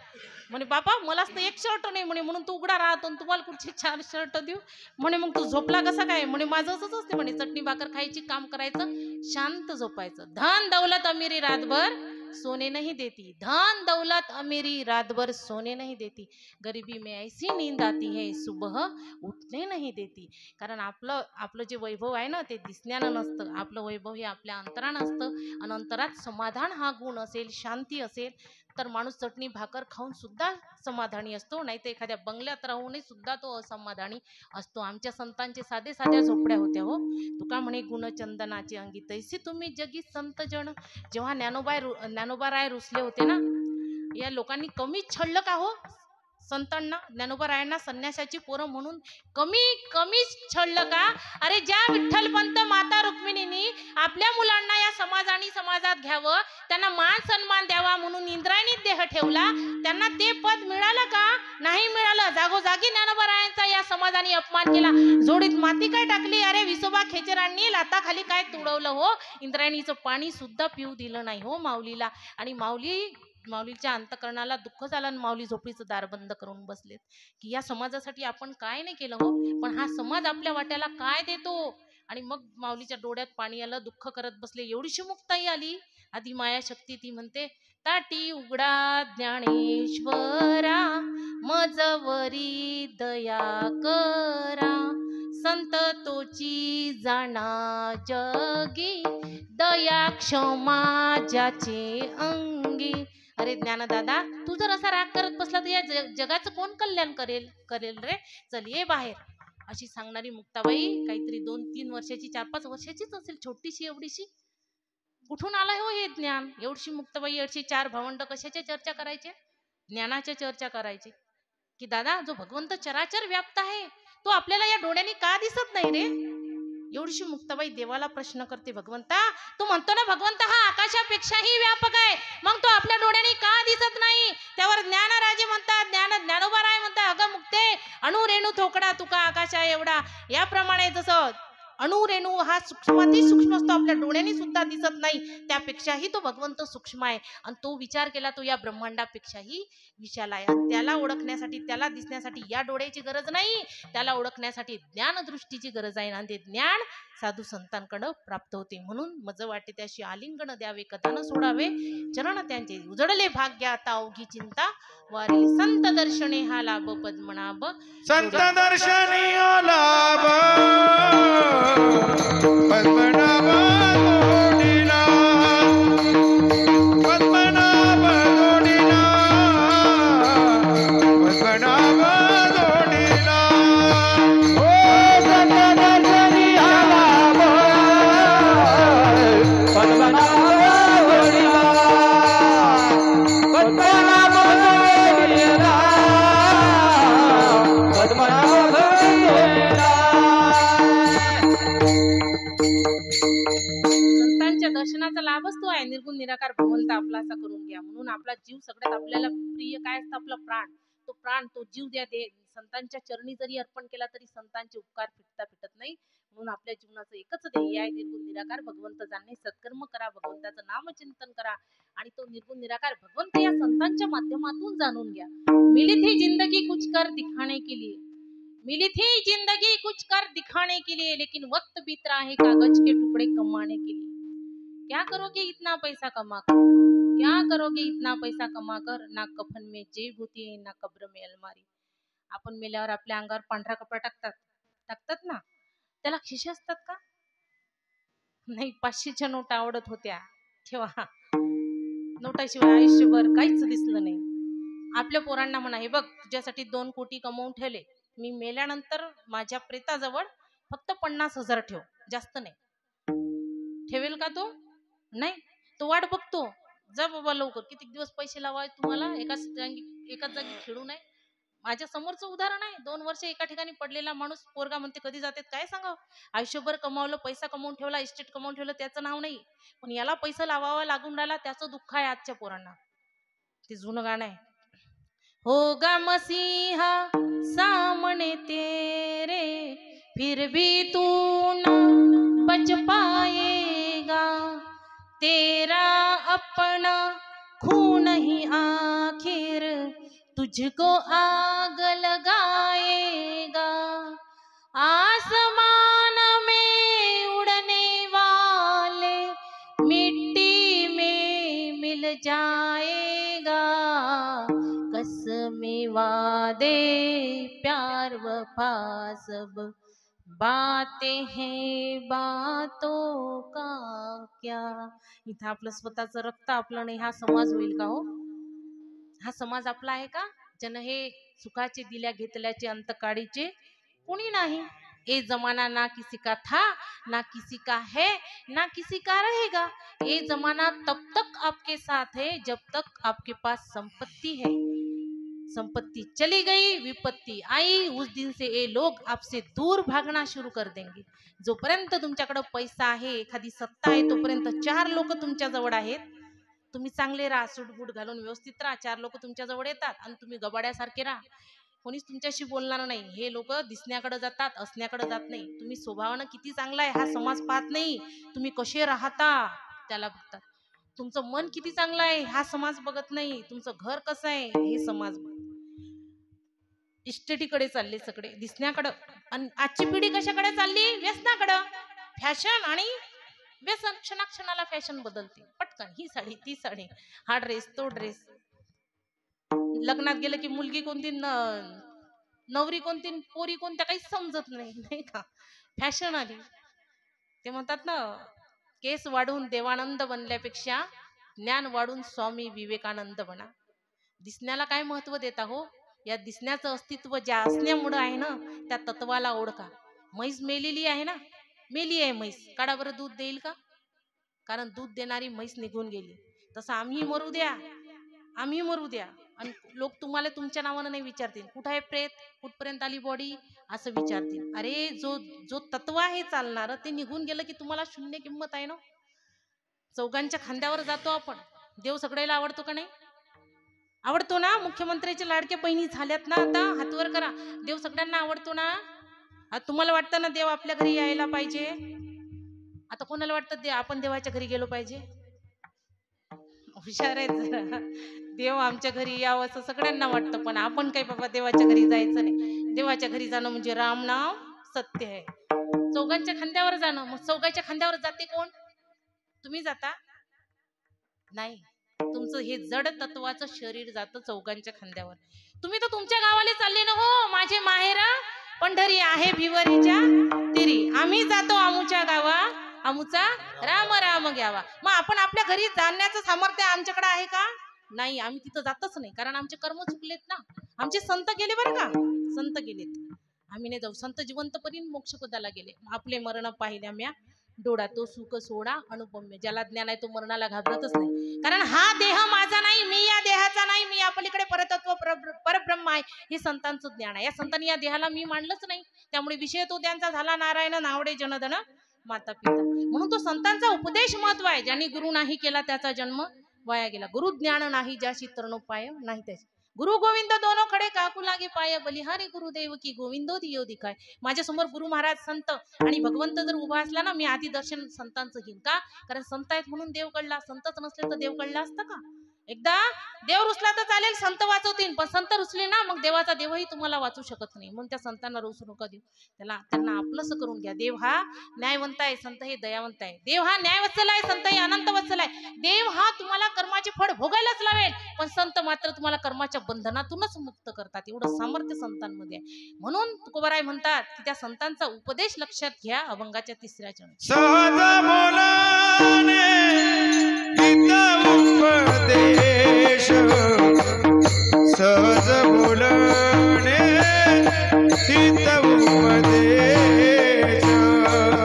म्हणे बाबा मलाच तर एक शर्ट नाही म्हणे, म्हणून तू उघडा राहतो तुम्हाला कुठचे 4 शर्ट देऊ. म्हणे मग तू झोपला कसा काय? म्हणे माझं असंच असते म्हणे, चटणी भाकर खायची, काम करायचं, शांत झोपायचं. धन दौलत अमीरी रातभर सोने नहीं देती, धन दौलत अमीरी रातभर सोने नहीं देती, गरीबी में ऐसी नींद आती है सुबह उठने नहीं देती. कारण आपलं आपलं जे वैभव आहे ना ते दिसण्यानं नसतं, आपलं वैभव हे आपल्या अंतरानं असतं. आणि अंतरात समाधान हा गुण असेल, शांती असेल तर माणूस चटणी भाकर खाऊन सुद्धा समाधानी असतो, नाही तर एखाद्या बंगल्यात राहूनही सुद्धा तो असमाधानी असतो. आमच्या संतांचे साधे साध्या झोपड्या होत्या हो. तुका म्हणे गुणचंदनाची अंगी तैसी तुम्ही जगी संत जन. जेव्हा ज्ञानोबा राय रुसले होते ना, या लोकांनी कमी छळलं का हो संतांना? ज्ञानोबा रायांना संन्यासाची पोरं म्हणून कमीच छळलं का? अरे ज्या विठ्ठलपंत माता रुक्मिणींनी आपल्या मुलांना या समाजात घ्यावं, त्यांना मान सन्मान द्यावा म्हणून इंद्रायणी देह ठेवला, त्यांना ते पद मिळालं का? नाही मिळालं. जागोजागी ज्ञानोबा रायांचा या समाजाने अपमान केला. जोडीत माती काय टाकली? अरे विसोबा खेचरांनी लाताखाली काय तुडवलं हो? इंद्रायणीचं पाणी सुद्धा पिऊ दिलं नाही हो माऊलीला. आणि माऊलीच्या अंतकरणाला दुःख झालं आणि माऊली झोपडीचं दार बंद करून बसलेत की या समाजासाठी आपण काय नाही केलं हो, पण हा समाज आपल्या वाट्याला काय देतो. आणि मग माऊलीच्या डोळ्यात पाणी आलं, दुःख करत बसले. एवढीशी मुक्ताई आली, आधी माया शक्ती ती म्हणते, ताटी उघडा ज्ञानेश्वरा मजवरी दया करा, संत तोची जाणा जगी दया क्षमा ज्याचे अंगी. अरे ज्ञानदादा, तू जर असा राग करत बसला तर या जगाचं कोण कल्याण करेल रे? चल ये बाहेर. अशी सांगणारी मुक्ताबाई काहीतरी 2-3 वर्षाची, 4-5 वर्षाचीच असेल, छोटीशी एवढीशी. कुठून आलाय हो हे ज्ञान? एवढीशी मुक्ताबाई, एवढी 4 भावंड कशाच्या चर्चा करायचे? ज्ञानाच्या चर्चा करायचे. की दादा जो भगवंत चराचर व्याप्त आहे तो आपल्याला या डोळ्यांनी का दिसत नाही रे? एवढीशी मुक्ताबाई देवाला प्रश्न करते, भगवंता तू म्हणतो ना भगवंत हा आकाशापेक्षाही व्यापक आहे, मग तो आपल्या डोळ्यांनी का दिसत नाही? त्यावर ज्ञानराजे म्हणतात, ज्ञानोबा राय म्हणतात, अगं मुक्ते, अणु रेणू थोकडा तुका आकाशा एवढा. याप्रमाणे जसं अणु रेणू हा सूक्ष्माती सूक्ष्म असतो, आपल्या डोळ्यांनी सुद्धा दिसत नाही, त्यापेक्षाही तो भगवंत सूक्ष्म आहे. आणि तो विचार केला तो या ब्रह्मांडापेक्षाही विशाल आहे. आणि त्याला ओळखण्यासाठी, त्याला दिसण्यासाठी या डोळ्याची गरज नाही, त्याला ओळखण्यासाठी ज्ञानदृष्टीची गरज आहे. आणि ते ज्ञान साधू संतांकडे प्राप्त होते. म्हणून मज वाटे त्याशी आलिंगन द्यावे, कथान सोडावे चरण त्यांचे, उजडले भाग्य आता अवघी चिंता वारिली, संत दर्शने हा लाभ पद्मनाभ. संत दर्शनी लाभ पद्मनाभ जोडीला, पद्मनाभ जोडीला, पद्मनाभ जोडीला. ओ संत दर्शनी लाभ पद्मनाभ जोडीला, पद्मनाभ जोडीला, पद्मनाभ जोडीला. संतांच्या दर्शनाचा लाभच तो आहे. निर्गुण निराकार भगवंत आपला असा करून घ्या. म्हणून आपला जीव सगळ्यात आपल्याला प्रिय काय असतं? आपला प्राण. तो प्राण, तो जीव द्या, ते संतांच्या चरणी जरी अर्पण केला तरी संतांचे उपकार फिटत नाही. म्हणून आपल्या जीवनाचं एकच ध्येय आहे, निर्गुण निराकार भगवंत जाणणे. सत्कर्म करा, भगवंताचं नामचिंतन करा आणि तो निर्गुण निराकार भगवंत या संतांच्या माध्यमातून जाणून घ्या. मिली थी जिंदगी कुछ कर दिखाने के लिए, मिली थी जिंदगी कुछ कर दिखाने के लिए, लेकिन वक्त बीत रहा है कागज के टुकड़े कमाने के लिए. क्या करोगे इतना पैसा कमा कर, क्या करोगे इतना पैसा कमा कर, ना कफन में जेब होती है, ना कब्र में अलमारी. आपण मेल्यावर आपल्या अंगावर पांढरा कपडा टाकतात ना, त्याला खिशे असतात का? नाही, 500च्या नोटा आवडत होत्या ठेवा. नोटाशिवाय आयुष्यभर काहीच दिसलं नाही. आपल्या पोरांना म्हणा, हे बघ तुझ्यासाठी 2 कोटी कमवून ठेवले, मी मेल्यानंतर माझ्या प्रेताजवळ फक्त 50,000 ठेव, जास्त नाही. ठेवेल का तो? नाही. तो वाट बघतो. जा बाबा लवकर, किती दिवस पैसे लावाय तुम्हाला एकाच जागी खेळू नये. माझ्या समोरचं उदाहरण आहे. 2 वर्ष एका ठिकाणी पडलेला माणूस, पोरगा म्हणते कधी जाते काय सांगावं. आयुष्यभर कमावलं, पैसा कमवून ठेवला, इस्टेट कमवून ठेवलं, त्याचं नाव नाही, पण याला पैसा लावावा लागून राहिला, त्याचं दुःख आहे आजच्या पोरांना. ते जुनं गाणं आहे. होगा मसीहा सामने तेरे, फिर भी तू न बच पाएगा, तेरा अपना खून ही आखिर तुझको आग लगाएगा, आसमान में उड़ने वाले मिट्टी में मिल जाएगा, कसमें वादे प्यार वफा सब बातें हैं बातों का क्या. इथं आपलं स्वतःचं रक्त आपलं नाही, हा समाज होईल का हो? हा समाज आपला आहे का? जन हे सुखाचे दिल्या घेतल्याचे अंतकाळीचे कोणी नाही. ये जमाना ना किसी का था, ना किसी का है, ना किसी का रहेगा. ये जमाना तब तक आपके साथ है जब तक आपके पास संपत्ति है. संपत्ति चली गई, विपत्ति आई, उस दिन से ये लोग आपसे दूर भागना शुरू कर देंगे. जोपर्यंत तुमच्याकडे पैसा आहे, एखादी सत्ता आहे, तोपर्यंत 4 लोक तुमच्या जवळ आहेत. तुम्ही चांगले राहा, सूटबूट घालून व्यवस्थित राहा, 4 लोक तुमच्या जवळ येतात आणि तुम्ही गबाड्यासारखे राहा, कोणीच तुमच्याशी बोलणार नाही. हे लोक दिसण्याकडे जातात, असण्याकडे जात नाही. तुम्ही स्वभावानं किती चांगला आहे हा समाज पाहत नाही, तुम्ही कसे राहता त्याला बघतात. तुमचं मन किती चांगलं आहे हा समाज बघत नाही, तुमचं घर कसं आहे हे समाज बघत. इस्टेटीकडे चालले सगळे, दिसण्याकडं. आणि आजची पिढी कशाकडे चालली? व्यसनाकडं. फॅशन आणि व्यसन, क्षणाक्षणाला फॅशन बदलते. पटकन ही साडी, ती साडी, हा ड्रेस, तो ड्रेस. लग्नात गेलं की मुलगी कोणती, नवरी कोणती, पोरी कोणत्या काही समजत नाही, नाही का? फॅशन आली. ते म्हणतात ना, केस वाढून देवानंद बनल्यापेक्षा ज्ञान वाढून स्वामी विवेकानंद बना. दिसण्याला काय महत्व देता हो? या दिसण्याचं अस्तित्व ज्या असण्यामुळं आहे ना, त्या तत्वाला ओळखा. म्हैस मेलेली आहे ना, मेली आहे म्हैस, काढा बरं दूध देईल का? कारण दूध देणारी म्हैस निघून गेली. तसं आम्ही मरू द्या, आम्ही मरू द्या, आणि लोक तुम्हाला तुमच्या नावानं नाही विचारतील, कुठं आहे प्रेत, कुठपर्यंत आली बॉडी, असं विचारतील. अरे जो तत्व आहे चालणार, ते निघून गेलं की तुम्हाला शून्य किंमत आहे ना. चौघांच्या खांद्यावर जातो आपण. देव सगळ्याला आवडतो का नाही? आवडतो ना. मुख्यमंत्र्याच्या लाडक्या बहिणी झाल्यात ना, आता हातवर करा. देव सगळ्यांना आवडतो ना. आता तुम्हाला वाटतं ना देव आपल्या घरी यायला पाहिजे? आता कोणाला वाटतं आपण देवाच्या घरी गेलो पाहिजे? हुशार आहेत जरा. देव आमच्या घरी यावं असं सगळ्यांना वाटतं, पण आपण काही बाबा देवाच्या घरी जायचं नाही. देवाच्या घरी जाणं म्हणजे राम नाम सत्य आहे. चौघांच्या खांद्यावर जाणं. मग चौघांच्या खांद्यावर जाते कोण? तुम्ही जाता नाही. तुमचं हे जड तत्वाचं शरीर जातं चौघांच्या खांद्यावर. तुम्ही तर तुमच्या गावाला चालले ना हो. माझे माहेर पंढरी आहे भिवरीच्या तिरी, आम्ही जातो आमुच्या गावा, आमुचा राम राम घ्यावा. मग आपण आपल्या घरी जाण्याचं सामर्थ्य आमच्याकडे आहे का? नाही, आम्ही तिथं जातच नाही, कारण आमचे कर्म चुकलेत ना. आमचे संत गेले बरं का, संत गेलेत, आम्ही नाही जाऊ. संत जिवंतपर्यंत मोक्षपदाला गेले. आपले मरण पाहिल्या म्या डोळा, तो सुख सोडा अनुपम्य. ज्याला ज्ञान आहे तो मरणाला घाबरतच नाही, कारण हा देह माझा नाही, मी या देहाचा नाही, मी आपल्याकडे परतत्व परब्रह्म आहे, हे संतांचं ज्ञान आहे. या संतांनी या देहाला मी मांडलंच नाही, त्यामुळे विषय तो त्यांचा झाला नारायण नावडे जनधन माता पिता. म्हणून तो संतांचा उपदेश महत्व आहे. ज्यांनी गुरु नाही केला त्याचा जन्म वाया गेला. गुरु ज्ञान नाही ज्याशी तरणोपाय नाही त्याशी. गुरु गोविंद दोनो खडे काकू लागे पाय, बलिहारी गुरुदेव की गोविंदो दियो दिखाय. माझ्या समोर गुरु महाराज संत आणि भगवंत जर उभा असला ना, मी आधी दर्शन संतांचं घेईन. का? कारण संत आहेत म्हणून देव कळला. संतच नसले तर देव कळला असतं का? एकदा देव रुसला तर चालेल, संत वाचवतील, पण संत रुसले ना, मग देवाचा देवही तुम्हाला वाचू शकत नाही. म्हणून त्या संतांना रुसू नका देऊ, त्यांना आपलंसं करून घ्या. देव हा न्यायवंत आहे, संत हे दयावंत आहे. देव हा न्यायवत्सल आहे, संत हे अनंत वत्सल आहे. देव हा तुम्हाला कर्माचे फळ भोगायलाच लावेल, पण पण संत मात्र तुम्हाला कर्माच्या बंधनातूनच मुक्त करतात. एवढं सामर्थ्य संतांमध्ये आहे. म्हणून तुकोबाराय म्हणतात की त्या संतांचा उपदेश लक्षात घ्या. अभंगाच्या 3ऱ्या चरणी सहज बोलाने हित उपदेश, सहज बोलणे हित उपदेश,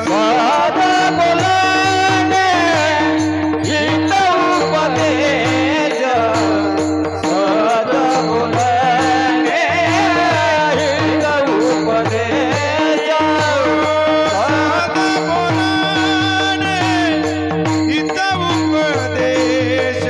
सहज बोलणे हित उपदेश, सहज बोलणे हित उपदेश, सहज बोलणे हित उपदेश,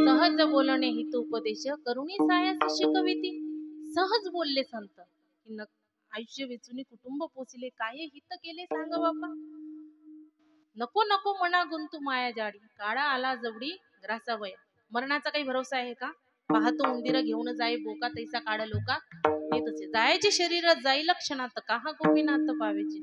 सहज बोलणे हित उपदेश, करुणी सायास शिकविती. सहज बोलले संत. आयुष्य वेचून कुटुंब पोचले, काय हित केले सांग बापा. नको नको मना गुंतू माया जाडी, काळा आला जवडी ग्रासा वया. मरणाचा काही भरोसा आहे का? पाहतो उंदीर घेऊन जाई बोका, तैसा काढ लोका. हे तसे जायचे शरीर जाईल क्षणात, काहा गोपीनाथ पावेचे.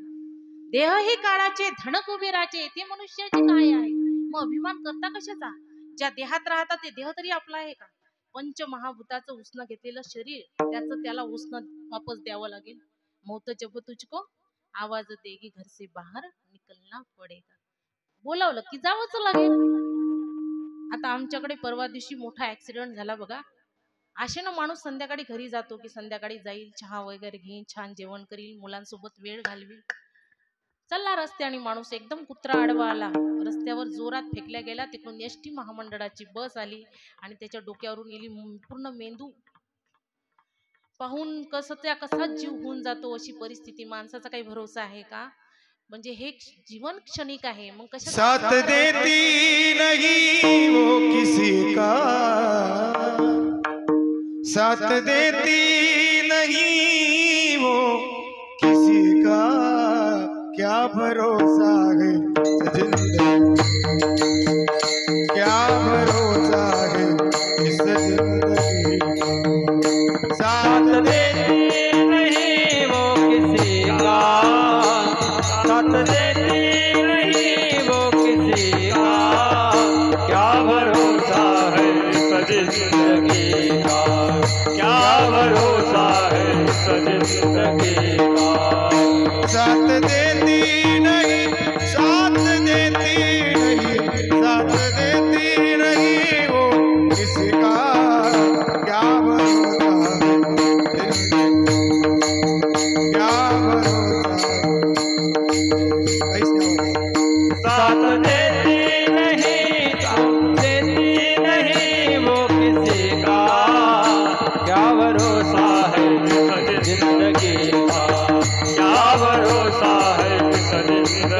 देह हे काळाचे, धन कुबेराचे, ते मनुष्याचे काय आहे. मग अभिमान करता कशाचा? ज्या देहात राहता ते देह तरी आपला आहे का? पंचमहाभूताचं उष्ण घेतलेलं शरीर, त्याचं त्याला उष्ण वापस द्यावं लागेल. मौत जब तुझको आवाज देगी घर से बाहर निकलना पडेगा. बोलावलं की जावंच लागेल. आता आमच्याकडे परवा दिवशी मोठा ऍक्सिडेंट झाला बघा. आशेनं माणूस संध्याकाळी घरी जातो की संध्याकाळी जाईल, चहा वगैरे घेईन, छान जेवण करील, मुलांसोबत वेळ घालवी. चालला रस्त्याने माणूस, एकदम कुत्रा आडवा आला. रस्त्यावर जोरात फेकल्या गेला. तिकडून एसटी महामंडळाची बस आली आणि त्याच्या डोक्यावरून गेली पूर्ण मेंदू. पाहून कसा जीव होऊन जातो. अशी परिस्थिती. माणसाचा काही भरोसा आहे का? म्हणजे हे जीवन क्षणिक आहे. मग कशा साथ देती नहीं वो किसी का, साथ देती नहीं वो किसी का, क्या भरोसा है जिंदगी, क्या भरोसा है इस जिंदगी. साथ देती नहीं वो किसी का, साथ देती नहीं वो किसी का, क्या भरोसा है इस जिंदगी का, क्या भरोसा है इस जिंदगी का. साथ देती नहीं, साथ देती नहीं, साथ देती नहीं वो किसका, क्या भरोसा है, क्या भरोसा. साथ देती नहीं वो किसी का, क्या भरोसा है इस जिंदगी का, क्या भरोसा है इस जिंदगी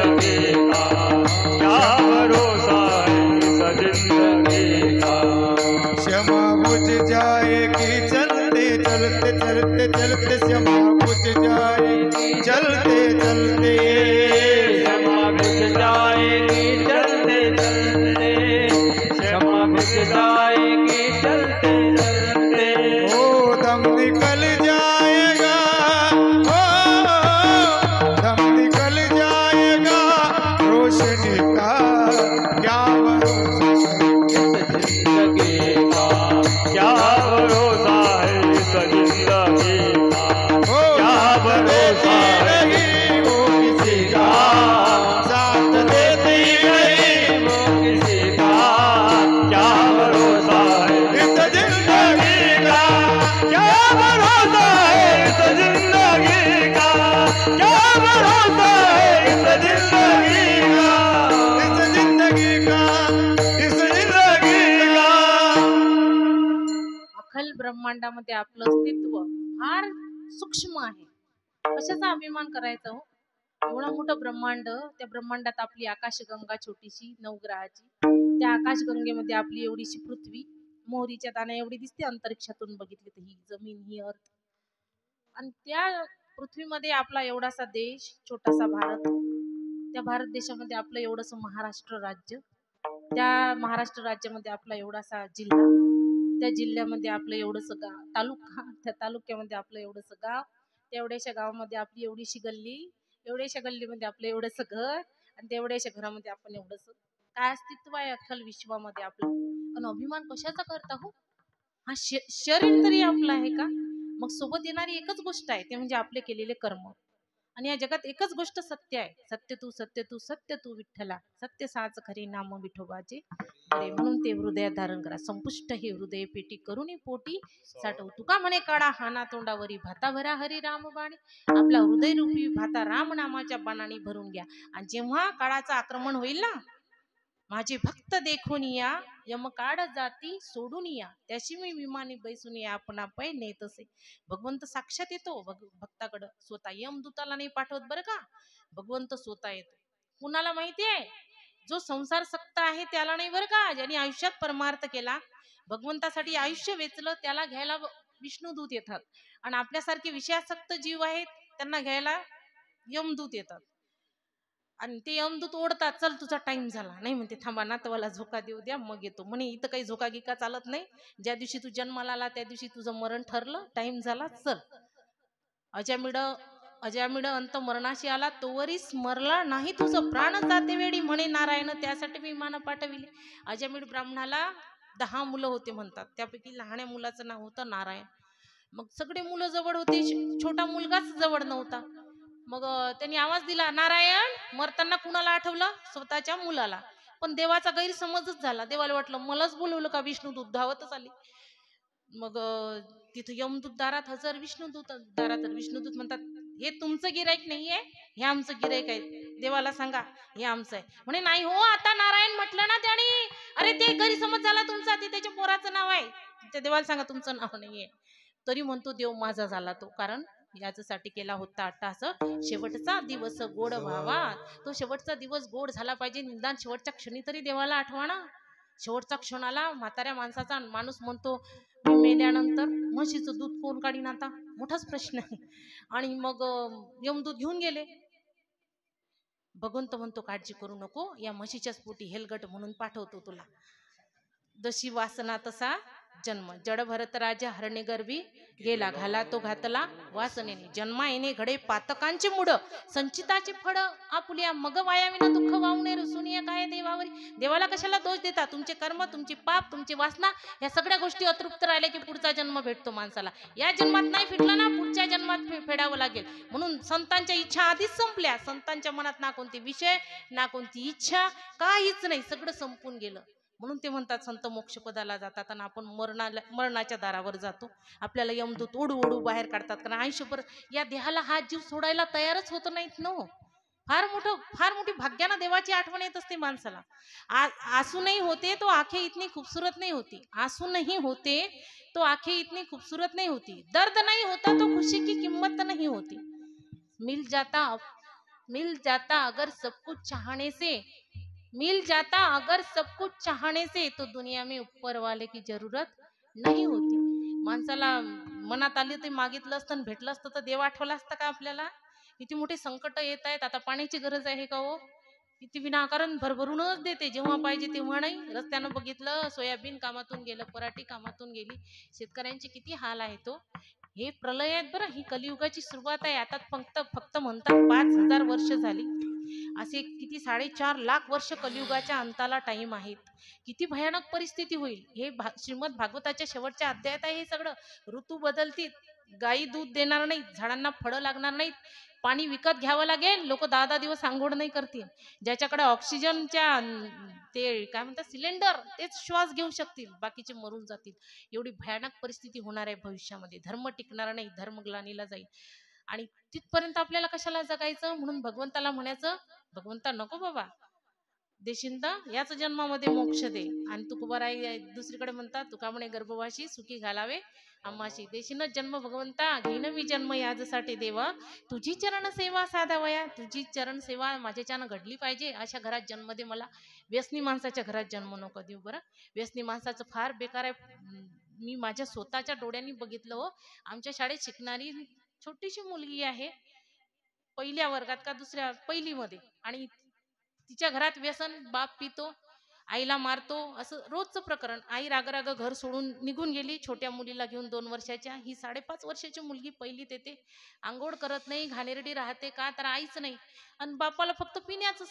जिंदगी का इस जिंदगी का अखल ब्रह्मांडामध्ये आपलं अस्तित्व फार सूक्ष्म आहे. कशाचा अभिमान करायचा हो? एवढं मोठं ब्रह्मांड, त्या ब्रह्मांडात आपली आकाशगंगा छोटीशी 9 ग्रहाची, त्या आकाशगंगेमध्ये आपली एवढीशी पृथ्वी, मोहरीच्या दाण्या एवढी दिसते अंतरिक्षातून बघितली तर, ही जमीन, ही अर्थ. आणि त्या पृथ्वीमध्ये आपला एवढासा देश, छोटासा भारत, त्या भारत देशामध्ये आपलं एवढंसं महाराष्ट्र राज्य, त्या महाराष्ट्र राज्यामध्ये आपला एवढासा जिल्हा, त्या जिल्ह्यामध्ये आपलं एवढंसं गाव, तालुका, त्या तालुक्यामध्ये आपलं एवढंसं गाव, तेवढ्याशा गावामध्ये आपली एवढीशी गल्ली, एवढ्याशा गल्लीमध्ये आपलं एवढंसं घर, आणि तेवढ्याशा घरामध्ये आपण एवढंसं काय अस्तित्व आहे अख्खल विश्वामध्ये आपलं. पण अभिमान कशाचा करता हो? हा शरीर तरी आपलं आहे का? मग सोबत येणारी एकच गोष्ट आहे, ते म्हणजे आपले केलेले कर्म. आणि या जगात एकच गोष्ट सत्य आहे, सत्य तू सत्य तू सत्य तू विठ्ठला, सत्य साच खरी नाम विठोबाचे बरे, म्हणून ते हृदयात धारण करा. संपुष्ट हे हृदय पेटी करुणी पोटी साठव, तुका म्हणे काढा हाना तोंडावरी, भाता भरा हरी राम बाणी. आपला हृदय रूपी भाता राम नामाच्या बाणाने भरून घ्या. आणि जेव्हा काळाचं आक्रमण होईल ना, माझे भक्त देखून या, यम काढ जाती सोडून या, त्याशी मी विमानी बैसून या आपणा पै नेत असे. भगवंत साक्षात येतो भक्ताकडं, स्वतः यमदूताला नाही पाठवत बरं का, भगवंत स्वतः येतो. कुणाला माहितीये? जो संसार सक्त आहे त्याला नाही बरं का, ज्यांनी आयुष्यात परमार्थ केला, भगवंतासाठी आयुष्य वेचलं, त्याला घ्यायला विष्णुदूत येतात. आणि आपल्यासारखे विषयासक्त जीव आहेत त्यांना घ्यायला यमदूत येतात. आणि ते यमदूत ओढतात, चल तुझा टाइम झाला. नाही म्हणते, थांबा ना, तवाला झोका देऊ द्या मग येतो. म्हणे इथं काही झोका गिका चालत नाही, ज्या दिवशी तू जन्माला आला त्या दिवशी तुझं मरण ठरलं, टाइम झाला, चल. अजामिड अंत मरणाशी आला, तोवरी स्मरला नाही तुझं प्राण जाते वेळी, म्हणे नारायण त्यासाठी विमान पाठविले. अजामिड ब्राह्मणाला 10 मुलं होते म्हणतात, त्यापैकी लहान्या मुलाचं नाव होतं नारायण. मग सगळे मुलं जवळ होते, छोटा मुलगाच जवळ नव्हता. मग त्यांनी आवाज दिला, नारायण. मरताना कुणाला आठवलं? स्वतःच्या मुलाला. पण देवाचा गैरसमजच झाला, देवाला वाटलं मलाच बोलवलं का, विष्णुदूत धावतच आली. मग तिथं यमदूत दारात हजर, विष्णुदूत दारात. विष्णुदूत म्हणतात, हे तुमचं गिराईक नाहीये, हे आमचं गिराईक आहे, देवाला सांगा हे आमचं आहे. म्हणे नाही हो, आता नारायण म्हटलं ना त्याने, अरे ते गैरसमज झाला तुमचा, ते त्याच्या पोराचं नाव आहे, त्या देवाला सांगा तुमचं नाव नाहीये. तरी म्हणतो देव माझा झाला तो, कारण याच्यासाठी केला होता अट्टास, शेवटचा दिवस गोड व्हावा. तो शेवटचा दिवस गोड झाला पाहिजे, निदान शेवटच्या क्षणी तरी देवाला आठवा ना. शेवटचा क्षण आला, म्हाताऱ्या माणसाचा, माणूस म्हणतो मी मेल्यानंतर म्हशीचं दूध कोण काढीन, आता मोठाच प्रश्न आहे. आणि मग यमदूत घेऊन गेले. भगवंत म्हणतो काळजी करू नको, या म्हशीच्याच पोटी हेलगट म्हणून पाठवतो तुला. जशी वासना तसा जन्म, जड भरत राजा हरणे गर्भी गेला, घाला तो घातला वासनेने. जन्मा येणे घडे पातकांचे मुड, संचिताचे फळ आपुल्या, मग वायाविना दुःख वावणे रुसुनिया काय देवावरी. देवाला कशाला दोष देता? तुमचे कर्म, तुमची पाप, तुमची वासना, या सगळ्या गोष्टी अतृप्त राहिल्या की पुढचा जन्म भेटतो माणसाला. या जन्मात नाही फिटला ना, पुढच्या जन्मात फेडावं लागेल. म्हणून संतांच्या इच्छा आधीच संपल्या. संतांच्या मनात ना कोणते विषय, ना कोणती इच्छा, काहीच नाही, सगळं संपून गेलं. म्हणून ते म्हणतात संत मोक्षपदाला जातात आणि आपण मरणाच्या दारावर जातो. आपल्याला यमदूत ओढू ओढू बाहेर काढतात, कारण आयुष्यभर या देहाला हा जीव सोडायला तयारच होत नाहीत ना. फार मोठी भाग्यानं देवाची आठवण येत असते माणसाला. आंसू नहीं होते तो आंखें इतनी खूबसूरत नहीं होती, आंसू नहीं होते तो आंखें इतनी खूबसूरत नहीं होती, दर्द नहीं होता तो खुशी की कीमत नहीं होती. मिल जाता अगर सब कुछ चाहने से, मिल जाता अगर सब कुछ चाहने से, तो दुनिया में ऊपर वाले की जरूरत नहीं होती. माणसाला मनात आली ते मागितलं असतं आणि भेटलं असतं तर देव आठवला असता का आपल्याला? किती मोठे संकट येत आहेत, आता पाण्याची गरज आहे का हो? किती विनाकारण भरभरूनच देते, जेव्हा पाहिजे तेव्हा नाही. रस्त्यानं बघितलं, सोयाबीन कामातून गेलं, पराठी कामातून गेली, शेतकऱ्यांचे किती हाल आहे तो. हे प्रलय आहेत बरं, ही कलियुगाची सुरुवात आहे. आता फक्त म्हणतात 5000 वर्ष झाली, असे किती 4.5 लाख वर्ष कलियुगाच्या अंताला टाइम आहेत. किती भयानक परिस्थिती होईल. हे श्रीमद भागवताच्या शेवटच्या अध्यायात आहे हे सगळं. ऋतू बदलतील, गायी दूध देणार नाहीत, झाडांना फळं लागणार नाहीत, पाणी विकत घ्यावं लागेल, लोक 10-10 दिवस आंघोळ नाही करतील. ज्याच्याकडे ऑक्सिजनच्या ते काय म्हणतात सिलेंडर, तेच श्वास घेऊ शकतील, बाकीचे मरून जातील. एवढी भयानक परिस्थिती होणार आहे भविष्यामध्ये. धर्म टिकणार नाही, धर्म ग्लानीला जाईल. आणि तिथपर्यंत आपल्याला कशाला जगायचं? म्हणून भगवंताला म्हणायचं, भगवंता नको बाबा, देशील तर याच जन्मामध्ये मोक्ष दे. आणि तुकोबाराई दुसरीकडे म्हणतात, तुका म्हणे गर्भवाशी सुखी घालावे आम्हाशी, देशीनच जन्म भगवंता, घेईन मी जन्म याजसाठी देवा, तुझी चरण सेवा साधावया, तुझी चरण सेवा माझ्याच्यानं घडली पाहिजे. अशा घरात जन्म दे मला, व्यसनी माणसाच्या घरात जन्म नको देऊ बरं. व्यसनी माणसाचं फार बेकार आहे. मी माझ्या स्वतःच्या डोळ्यांनी बघितलं हो. आमच्या शाळेत शिकणारी छोटीशी मुलगी आहे, पहिल्या वर्गात का दुसऱ्या पहिलीमध्ये, आणि तिच्या घरात व्यसन, बाप पितो, आईला मारतो, असं रोजचं प्रकरण. आई राग घर सोडून निघून गेली छोट्या मुलीला घेऊन 2 वर्षाच्या. ही 5.5 वर्षाची मुलगी पहिलीत येते, आंघोळ करत नाही, घाणेरडी राहते, का तर आईच नाही, आणि बापाला फक्त पिण्याच.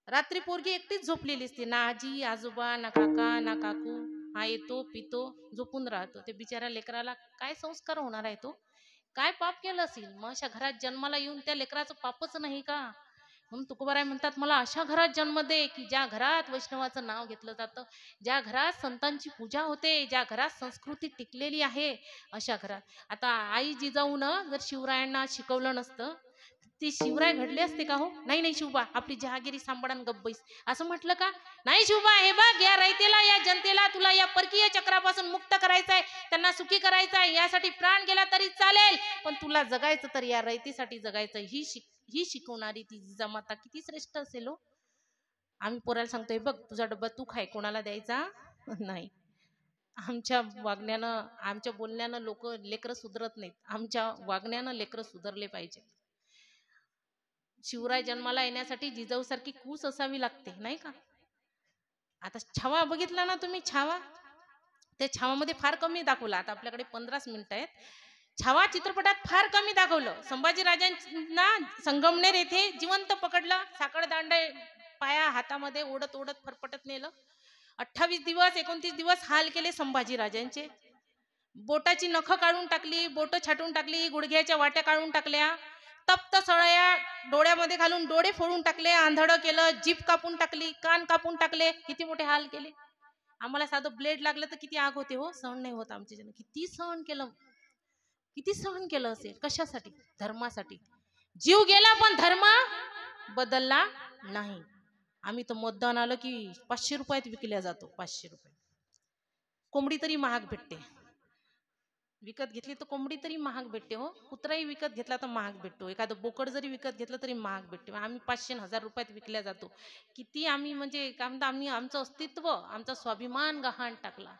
रात्री पोरगी एकटीच झोपलेली असते, ना आजी आजोबा, ना काका ना काकू. हा येतो पितो झोपून राहतो. ते बिचाऱ्या लेकराला काय संस्कार होणार आहे? तो काय पाप केलं असेल? मग अशा घरात जन्माला येऊन त्या लेकराचं पापच नाही का? म्हणून तुकोबाराय म्हणतात, मला अशा घरात जन्म दे की ज्या घरात वैष्णवाचं नाव घेतलं जातं, ज्या घरात संतांची पूजा होते, ज्या घरात संस्कृती टिकलेली आहे, अशा घरात. आता आई जिजाऊन जर शिवरायांना शिकवलं नसतं, ती शिवराय घडले असते का हो? नाही नाही शिवबा, आपली जहागिरी सांभाळून गब्बईस असं म्हटलं का? नाही शिवबा, हे बघ, या रयतेला, या जनतेला तुला या परकीय चक्रापासून मुक्त करायचंय, त्यांना सुखी करायचंय, यासाठी प्राण गेला तरी चालेल, पण तुला जगायचं तर या रयतेसाठी जगायचं. ही शिकवणारी ती जिजामाता किती श्रेष्ठ असेल हो. आम्ही पोराला सांगतोय, बघ तुझा डब्बा तू खाय, कोणाला द्यायचा नाही. आमच्या वागण्यानं, आमच्या बोलण्यानं लोक लेकरं सुधरत नाहीत, आमच्या वागण्यानं लेकरं सुधरले पाहिजे. शिवराय जन्माला येण्यासाठी जिजाऊ सारखी कूस असावी लागते, नाही का? आता छावा बघितला ना तुम्ही? छावा, त्या छावामध्ये फार कमी दाखवला. आता आपल्याकडे 15 मिनिटं आहेत. छावा चित्रपटात फार कमी दाखवलं. संभाजीराजांना संगमनेर येथे जिवंत पकडलं, साखळ दांड पाया हातामध्ये ओढत ओढत फरफटत नेलं. 28 दिवस 29 दिवस हाल केले संभाजीराजांचे. बोटाची नखं काढून टाकली, बोट छाटून टाकली, गुडघ्याच्या वाट्या काढून टाकल्या, तप्त सळया डोळ्यामध्ये घालून डोळे फोडून टाकले, आंधळं केलं, जीभ कापून टाकली, कान कापून टाकले, किती मोठे हाल केले. आम्हाला साधं ब्लेड लागलं तर किती आग होते हो, सहन नाही होत आमच्या जण. किती सहन केलं, किती सहन केलं असेल. कशासाठी? धर्मासाठी. जीव गेला पण धर्म बदलला नाही. आम्ही तर मतदान आलं की 500 रुपयात विकल्या जातो. 500 रुपये कोंबडी तरी महाग भेटते. विकत घेतली तर कोंबडी तरी महाग भेटते हो. कुत्राही विकत घेतला तर महाग भेटतो. एखादं बोकड जरी विकत घेतलं तरी महाग भेटते. आम्ही 500 1000 रुपयात विकल्या जातो. किती आम्ही म्हणजे काय म्हणतो, आम्ही आमचं अस्तित्व, आमचा स्वाभिमान गहाण टाकला,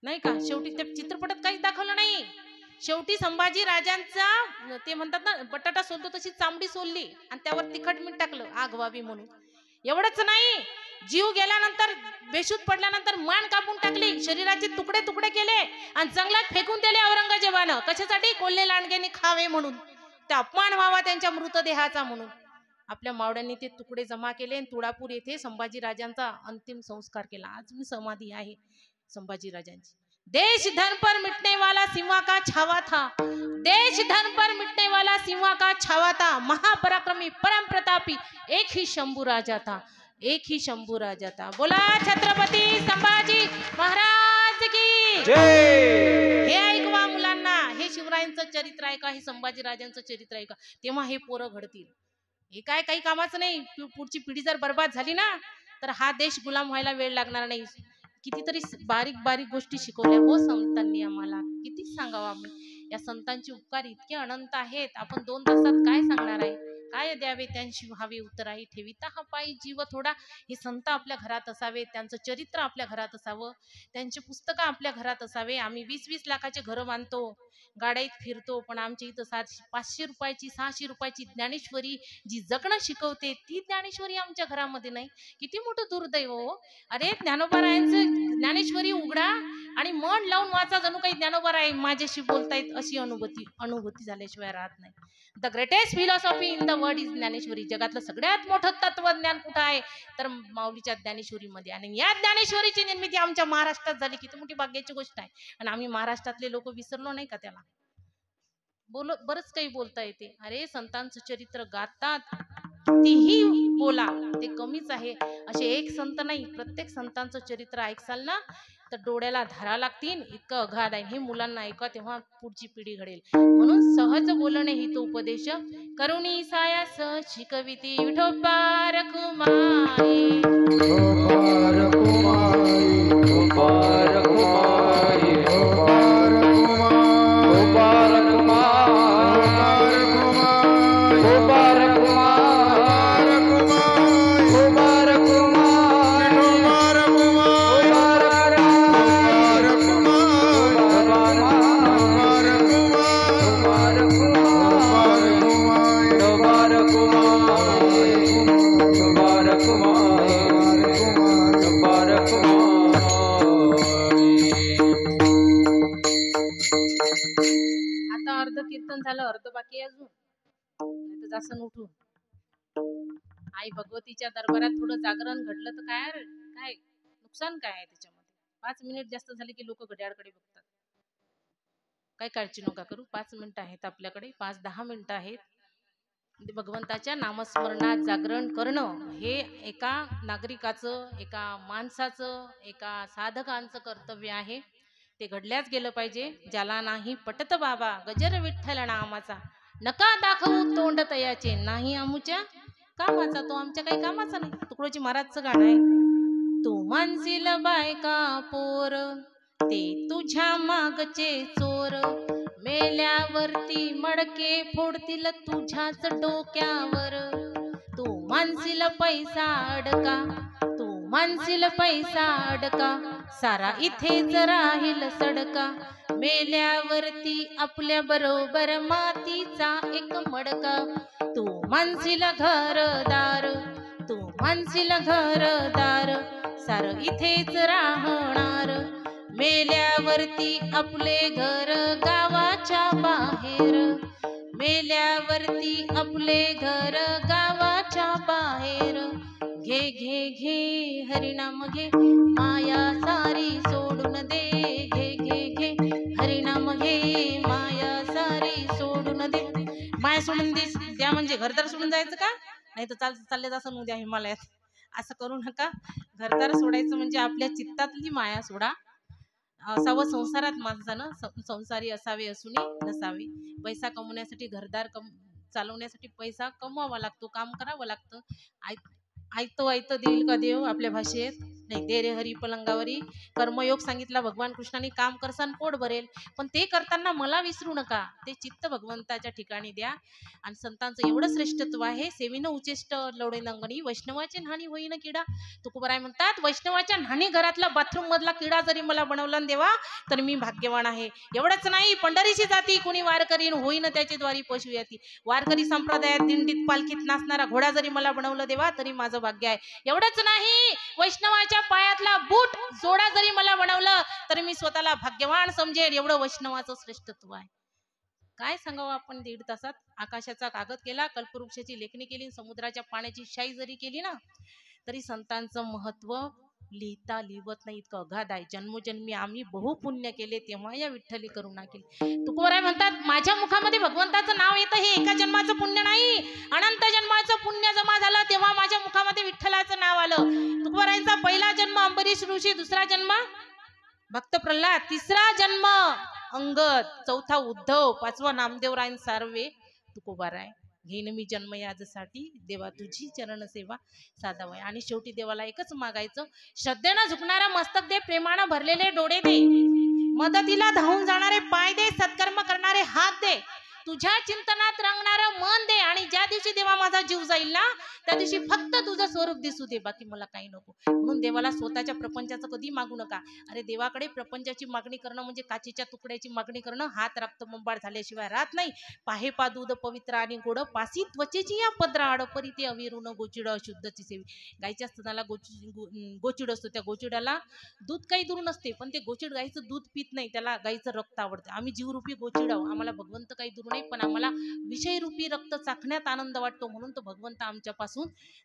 नाही का? शेवटी त्या चित्रपटात काहीच दाखवलं नाही. शेवटी संभाजी राजांचा, ते म्हणतात ना, बटाटा सोलतो तशी चांबडी सोलली आणि त्यावर तिखट मीठ टाकलं आग व्हावी म्हणून. एवढंच नाही, जीव गेल्यानंतर, बेशुद्ध पडल्यानंतर मान कापून टाकली, शरीराचे तुकडे तुकडे केले आणि जंगलात फेकून दिले औरंगजेबानं. कशासाठी? कोल्हे लांडग्यांनी खावे म्हणून, त्या अपमान व्हावा त्यांच्या मृतदेहाचा म्हणून. आपल्या मावड्यांनी ते तुकडे जमा केले आणि तुळापूर येथे संभाजी राजांचा अंतिम संस्कार केला. अजून समाधी आहे संभाजी राजांची. देश धर्म पर मिटने वाला सिंहा का छावा था, देश धर्म पर मिटने वाला सिंहा का छावा था, महापराक्रमी परम प्रतापी एक ही शंभू राजा था, एक ही शंभू राजा था. बोला छत्रपती संभाजी महाराज की जय. हे ऐकवा मुलांना, हे शिवरायांचं चरित्र आहे का? हे संभाजी राजांचं चरित्र आहे का? तेव्हा हे पोरं घडतील. हे काय काही कामाचं नाही. पुढची पिढी जर बर्बाद झाली ना, तर हा देश गुलाम व्हायला वेळ लागणार नाही. कितीतरी बारीक बारीक गोष्टी शिकवल्या हो संतांनी आम्हाला, किती सांगावं आम्ही. या संतांचे उपकार इतके अनंत आहेत, आपण 2 तासात काय सांगणार आहे? काय द्यावे त्यांची व्हावी उतराई, ठेविता हा पायी जीव थोडा. हे संत आपल्या घरात असावे, त्यांचं चरित्र आपल्या घरात असावं, त्यांची पुस्तकं आपल्या घरात असावे. आम्ही 20-20 लाखाचे घरं बांधतो, गाड्यात फिरतो, पण आमच्या इथं 500 रुपयाची 600 रुपयाची ज्ञानेश्वरी जी जगणं शिकवते, ती ज्ञानेश्वरी आमच्या घरामध्ये नाही. किती मोठं दुर्दैव हो. अरे ज्ञानोबारायांचं ज्ञानेश्वरी उघडा आणि मन लावून वाचा, जणू काही ज्ञानोबाराय माझ्याशी बोलतायत अशी अनुभूती झाल्याशिवाय राहत नाही. The greatest philosophy in the world is Dnyaneshwari. जगातलं सगळ्यात मोठं तत्वज्ञान कुठं आहे? तर माऊलीच्या ज्ञानेश्वरीमध्ये. आणि या ज्ञानेश्वरीची निर्मिती आमच्या महाराष्ट्रात झाली. किती मोठी भाग्याची गोष्ट आहे. आणि आम्ही महाराष्ट्रातले लोक विसरलो नाही का त्याला? बरंच काही बोलता येते. अरे संतांचं चरित्र गातात, कितीही बोला ते कमीच आहे. असे एक संत नाही, प्रत्येक संतांचं चरित्र ऐकसाल ना तर डोळ्याला धारा लागतील, इतकं अगाध आहे. हे मुलांना ऐका तेव्हा पुढची पिढी घडेल. म्हणून सहज बोलणे हित उपदेश करुणी सायास शिकविती विठोबा रखुमाई. गोपाळ कुमारी गोपाळ कुमारी गोपाळ कुमारी गोपाळ कुमारी गोपाळ गोपाळ कुमारी कुमार कुमारी गोपाळ कुमार गोपाळ कुमारी गोपाळ गोपाळ कुमारी कुमार गोपाळ कुमारी गोपाळ कुमार गोपाळ कुमारी गोपाळ कुमार गोपाळ कुमार आता अर्ध कीर्तन झालं, अर्ध बाकी आहे अजून. नाही तर जास्त उठून आई भगवतीच्या दरबारात थोडं जागरण घडलं तर काय काय नुकसान काय आहे त्याच्यामध्ये. 5 मिनिट जास्त झाले की लोक घड्याळकडे बघतात. काही काळजी नका करू. 5 मिनिटं आहेत आपल्याकडे, 5-10 मिनिटं आहेत. भगवंताच्या नामस्मरणात जागरण करणं हे एका नागरिकाचं, एका माणसाचं, एका साधकांचं कर्तव्य आहे. ते घडल्याच गेलं पाहिजे. ज्याला नाही पटत बाबा गजर विठ्ठल नामाचा, नका दाखवू तोंड तयाचे, नाही आमुच्या कामाचा, तो आमच्या काही कामाचा नाही. तुकडोजी महाराजचं गाणं आहे. तू मानसील बायका पोर, ते तुझ्या मागचे चोर, मेल्यावरती मडके फोडतील तुझ्याच डोक्यावर. तू मानसील पैसा अडका, तू मानसील पैसा अडका, सारा इथेच राहील सडका, मेल्यावरती आपल्या बरोबर मातीचा एक मडका. तू मानसील घरदार, तू मानसील घरदार, सार इथेच राहणार, मेल्यावरती आपले घर गावाच्या बाहेर, मेल्यावरती आपले घर गावाच्या बाहेर. घे घे घे हरिनाम घे, माया सारी सोडून दे, घे घे घे हरिनाम घे, माया सारी सोडून दे. माया सोडून द्या म्हणजे घरदार सोडून जायचं का? नाही तर चालले जासं उद्या हिमालयात. असं करू नका. घरदार सोडायचं म्हणजे आपल्या चित्तातली माया सोडा. असावं संसारात माणसानं संसारी असावे असूनी नसावे. पैसा कमवण्यासाठी घरदार चालवण्यासाठी पैसा कमवावा लागतो, काम करावं लागतं. आयतं देईल का देव आपल्या भाषेत? नाही. दे रे हरी पलंगावरी. कर्मयोग सांगितला भगवान कृष्णाने. काम करसान पोट भरेल, पण ते करताना मला विसरू नका. ते चित्त भगवंताच्या ठिकाणी द्या. आणि संतांचं एवढं श्रेष्ठत्व आहे. सेविनं उचेष्ट लवडे नंगणी, वैष्णवाचे न्हाणी होईन किडा. तुकोबाराय म्हणतात, वैष्णवाच्या न्हाणी घरातला बाथरूम मधला किडा जरी मला बनवला देवा तर मी भाग्यवान आहे. एवढंच नाही, पंढरीची जाती कुणी वारकरी होईन त्याची द्वारी पशु याती. वारकरी संप्रदायात दिंडीत पालखीत नाचणारा घोडा जरी मला बनवलं देवा तरी माझं भाग्य आहे. एवढंच नाही, वैष्णवाच्या पायातला बूट जोडा जरी मला बनवलं तरी मी स्वतःला भाग्यवान समजेल. एवढं वैष्णवाचं श्रेष्ठत्व आहे. काय सांगावं आपण 1.5 तासात. आकाशाचा कागद केला, कल्पवृक्षाची लेखणी केली, समुद्राच्या पाण्याची शाई जरी केली ना तरी संतांचं महत्व लिहिता लिहत नाही, इतकं अगाध आहे. जन्मोजन्मी आम्ही बहुपुण्य केले तेव्हा या विठ्ठली करुणा केली. तुकोबाराय म्हणतात, माझ्या मुखामध्ये भगवंताचं नाव येतं हे एका जन्माचं पुण्य नाही, अनंत जन्माचं पुण्य जमा झालं तेव्हा माझ्या मुखामध्ये विठ्ठलाचं नाव आलं. तुकोबारायांचा पहिला जन्म अंबरीश ऋषी, दुसरा जन्म भक्त प्रल्हाद, तिसरा जन्म अंगद, चौथा उद्धव, पाचवा नामदेवरायन सार्वे. तुकोबाराय घेईन मी जन्म याजसाठी, देवा तुझी चरण सेवा साधावय. आणि शेवटी देवाला एकच मागायचं, श्रद्धेनं झुकणारा मस्तक दे, प्रेमानं भरलेले डोळे दे, मदतीला धावून जाणारे पाय दे, सत्कर्म करणारे हात दे, तुझ्या चिंतनात रंगणारं मन दे. आणि ज्या दिवशी देवा माझा जीव जाईल ना त्या दिवशी फक्त तुझं स्वरूप दिसू दे, बाकी मला काही नको. म्हणून देवाला स्वतःच्या प्रपंचाचं कधी मागू नका. अरे देवाकडे प्रपंचाची मागणी करणं म्हणजे काचेच्या तुकड्याची मागणी करणं. हात रक्तबंबाळ झाल्याशिवाय राहत नाही. पाहे पा दूध पवित्र आणि गोड, पासी त्वचेची या पद्रा आड, परी ते अविरून गोचिड अशुद्धची सेवी. गायच्या स्तनाला गोचिड असतो, त्या गोचिडाला दूध काही दूर नसते, पण ते गोचिड गायचं दूध पित नाही, त्याला गायचं रक्त आवडतं. आम्ही जीवरूपी गोचिड आहोत, आम्हाला भगवंत काही दूर नाही, पण आम्हाला विषयरूपी रक्त चाखण्यात आनंद वाटतो. म्हणून तो भगवंत आमच्यापासून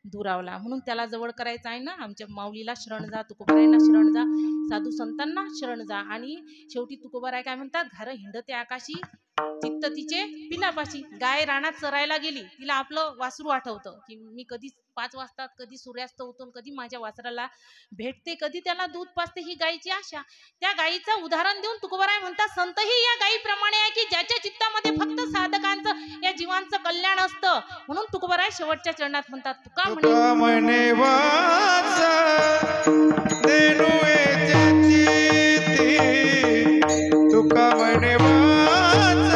दुरावला. म्हणून त्याला जवळ करायचं आहे ना, आमच्या माऊलीला शरण जा, तुकोबारायांना शरण जा, साधू संतांना शरण जा. आणि शेवटी तुकोबाराय काय म्हणतात, घर हिंडते आकाशी चित्त तिचे पिलापाशी. गाय रानात चरायला गेली. तिला आपलं वासरू आठवतं की मी कधी 5 वाजता कधी सूर्यास्त होतो, कधी माझ्या वासराला भेटते, कधी त्याला दूध पाजते, ही गायीची आशा. त्या गायीचं उदाहरण देऊन तुकोबाराय म्हणतात, संतही या गायीप्रमाणे आहे की ज्याच्या चित्तामध्ये फक्त साधकांचं या जीवांचं कल्याण असतं. म्हणून तुकोबाराय शेवटच्या चरणात म्हणतात, तुका तुका म्हणे वाच देणू चित्ती, तुका म्हणे वाच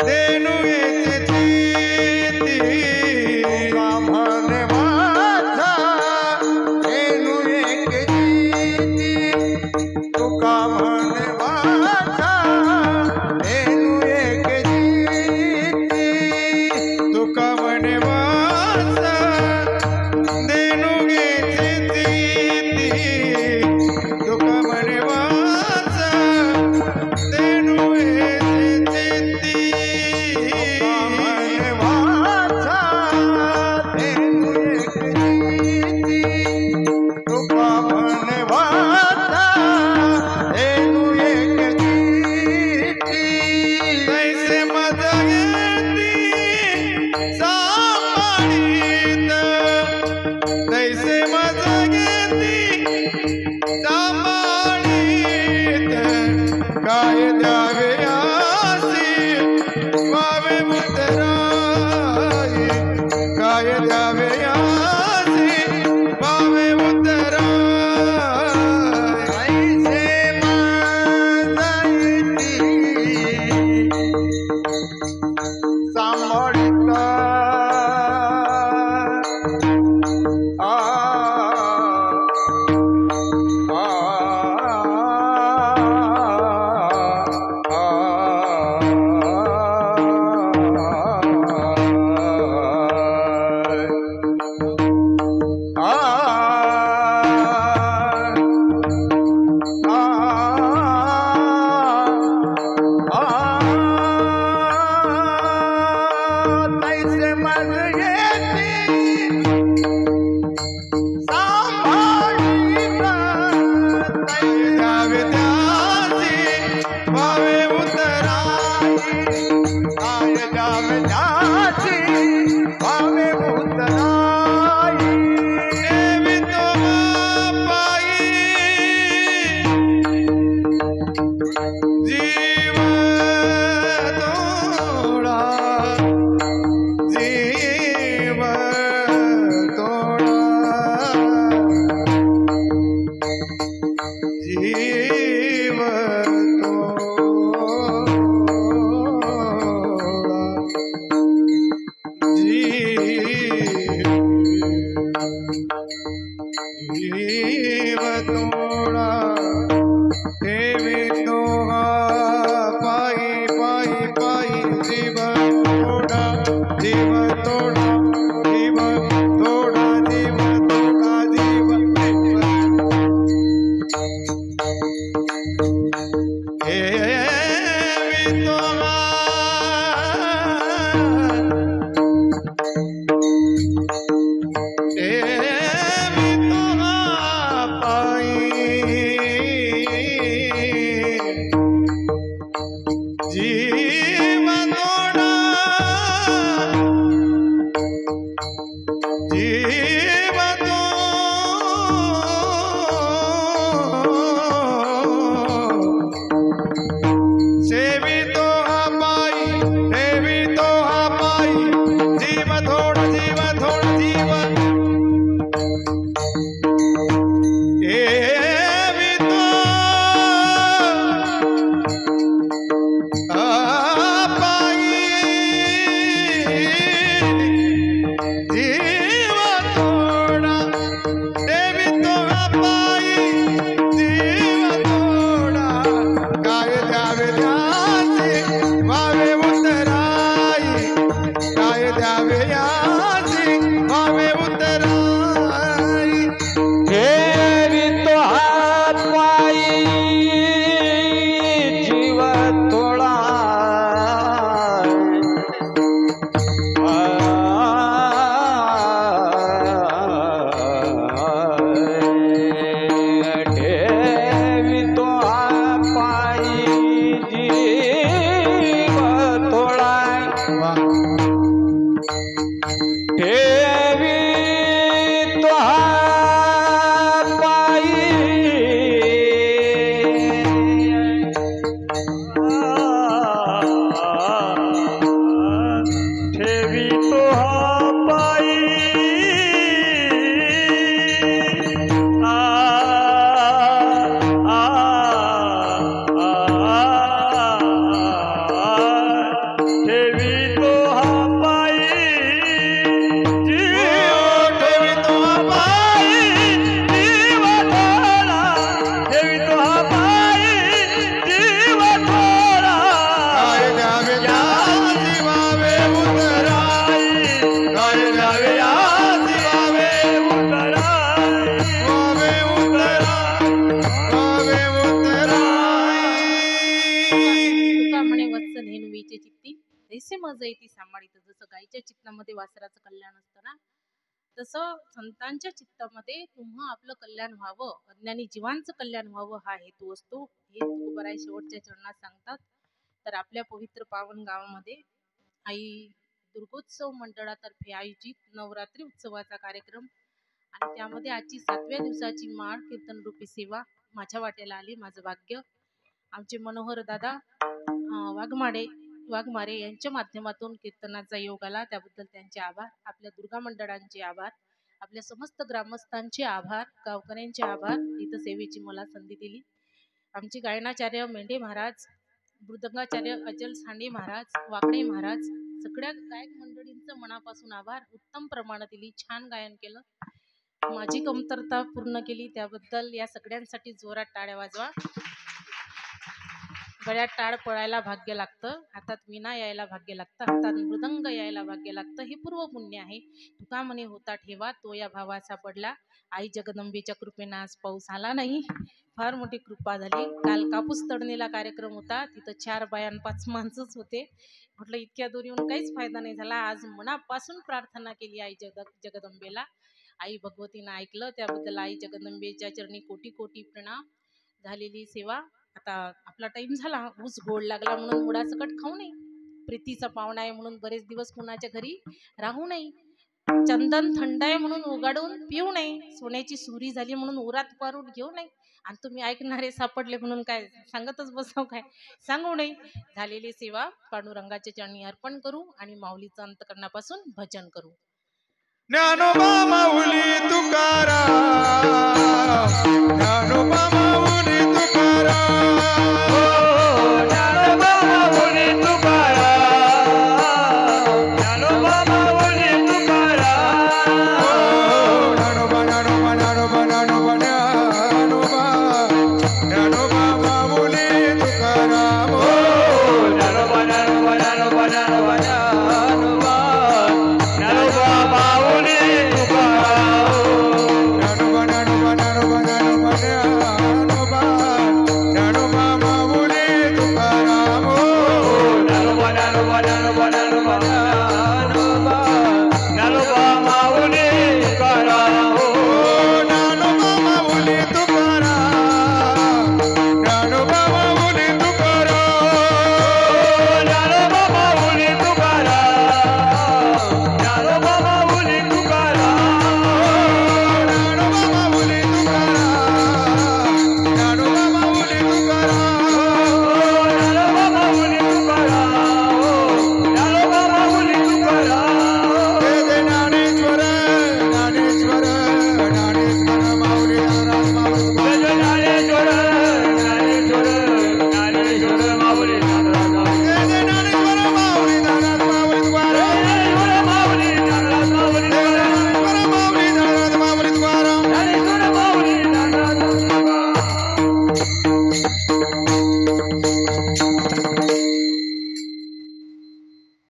देणू चित्ती, तुका म्हणे वाच देणू चित्ती, तुका म्हणे वाच देणू चित्ती, तुका म्हणे वाच देणू चित्ती, तुका म्हणे वाच देणू चित्ती, तुका म्हणे वाच देणू चित्ती, तुका म्हणे वाच देणू चित्ती, तैसे मज घेती सांभाळीत, तैसे मज घेती सांभाळीत, काय द्यावे आसी वावे उतराई, काय द्यावे आसी वावे उतराई, ऐसे माजायती सांभाळिता, आ आ ठेवी तो पायी ठेवी तो पायी ठेवी तो पायी जीव ठेवी तो पायी जीव थोडा ठेवी तो पायी जीव थोडा काय द्यावे त्यासी व्हावे उतराई काय द्यावे आसी वावे उतराई व्हावे उतराई व्हावे उतराई तुका म्हणे वत्स धेनुवीचे चित्ती ऐसे मज येती सांभाळीत. जसं गायीच्या चित्तामध्ये वासराचं कल्याण असतं ना, तसं संतांच्या चित्तामध्ये तुम्हा आपलं कल्याण व्हावं, अज्ञानी जीवांचं कल्याण व्हावं हा हेतू असतो. हे तुकोबाराय शेवटच्या चरणात सांगतात. तर आपल्या पवित्र पावन गावामध्ये आई दुर्गोत्सव मंडळातर्फे आयोजित नवरात्री उत्सवाचा कार्यक्रम आणि त्यामध्ये आजची 7व्या दिवसाची माळ कीर्तन रूपी सेवा माझ्या वाट्याला आली. माझं भाग्य. आमचे मनोहर दादा वाघमारे यांच्या माध्यमातून कीर्तनाचा योग आला, त्याबद्दल त्यांचे आभार. आपल्या दुर्गा मंडळांचे आभार, आपल्या समस्त ग्रामस्थांचे आभार, गावकऱ्यांचे आभार. इथं सेवेची मला संधी दिली. आमचे गायनाचार्य मेंढे महाराज, मृदंगाचार्य अजल सांडे महाराज, वाकडे महाराज, सगळ्या गायक मंडळींचं मनापासून आभार. उत्तम प्रमाणात दिली, छान गायन केलं, माझी कमतरता पूर्ण केली, त्याबद्दल या सगळ्यांसाठी जोरात टाळ्या वाजवा. गळ्यात टाळ पळायला भाग्य लागतं, हातात विणा यायला भाग्य लागतं, हातात मृदंग यायला भाग्य लागतं. हे पूर्व पुण्य आहे. तुका म्हणे होता ठेवा तो या भावाचा पडला. आई जगदंबेच्या कृपेने आज पाऊस आला नाही, फार मोठी कृपा झाली. काल कापूस तडणीला कार्यक्रम होता, तिथं 4 बाया 5 माणसंच होते. म्हटलं इतक्या दूर येऊन काहीच फायदा नाही झाला. आज मनापासून प्रार्थना केली आई जगदंबेला. आई भगवतीनं ऐकलं, त्याबद्दल आई जगदंबेच्या चरणी कोटी कोटी प्रणाम. झालेली सेवा. आता आपला टाइम झाला. ऊस गोड लागला म्हणून मुडासकट खाऊ नये, प्रीतीचा पाहुणा आहे म्हणून बरेच दिवस कुणाच्या घरी राहू नये, चंदन थंड आहे म्हणून उगाडून पिऊ नये, सोन्याची सुरी झाली म्हणून उरात पारून घेऊ नये, आणि तुम्ही ऐकणारे सापडले म्हणून काय सांगतच बसाव, काय सांगू नये. झालेली सेवा पांडुरंगाच्या चरणी अर्पण करू आणि माऊलीचं अंतकरणापासून भजन करू. ज्ञानोबा माऊली तुकाराम, ज्ञानोबा माऊली तुकाराम.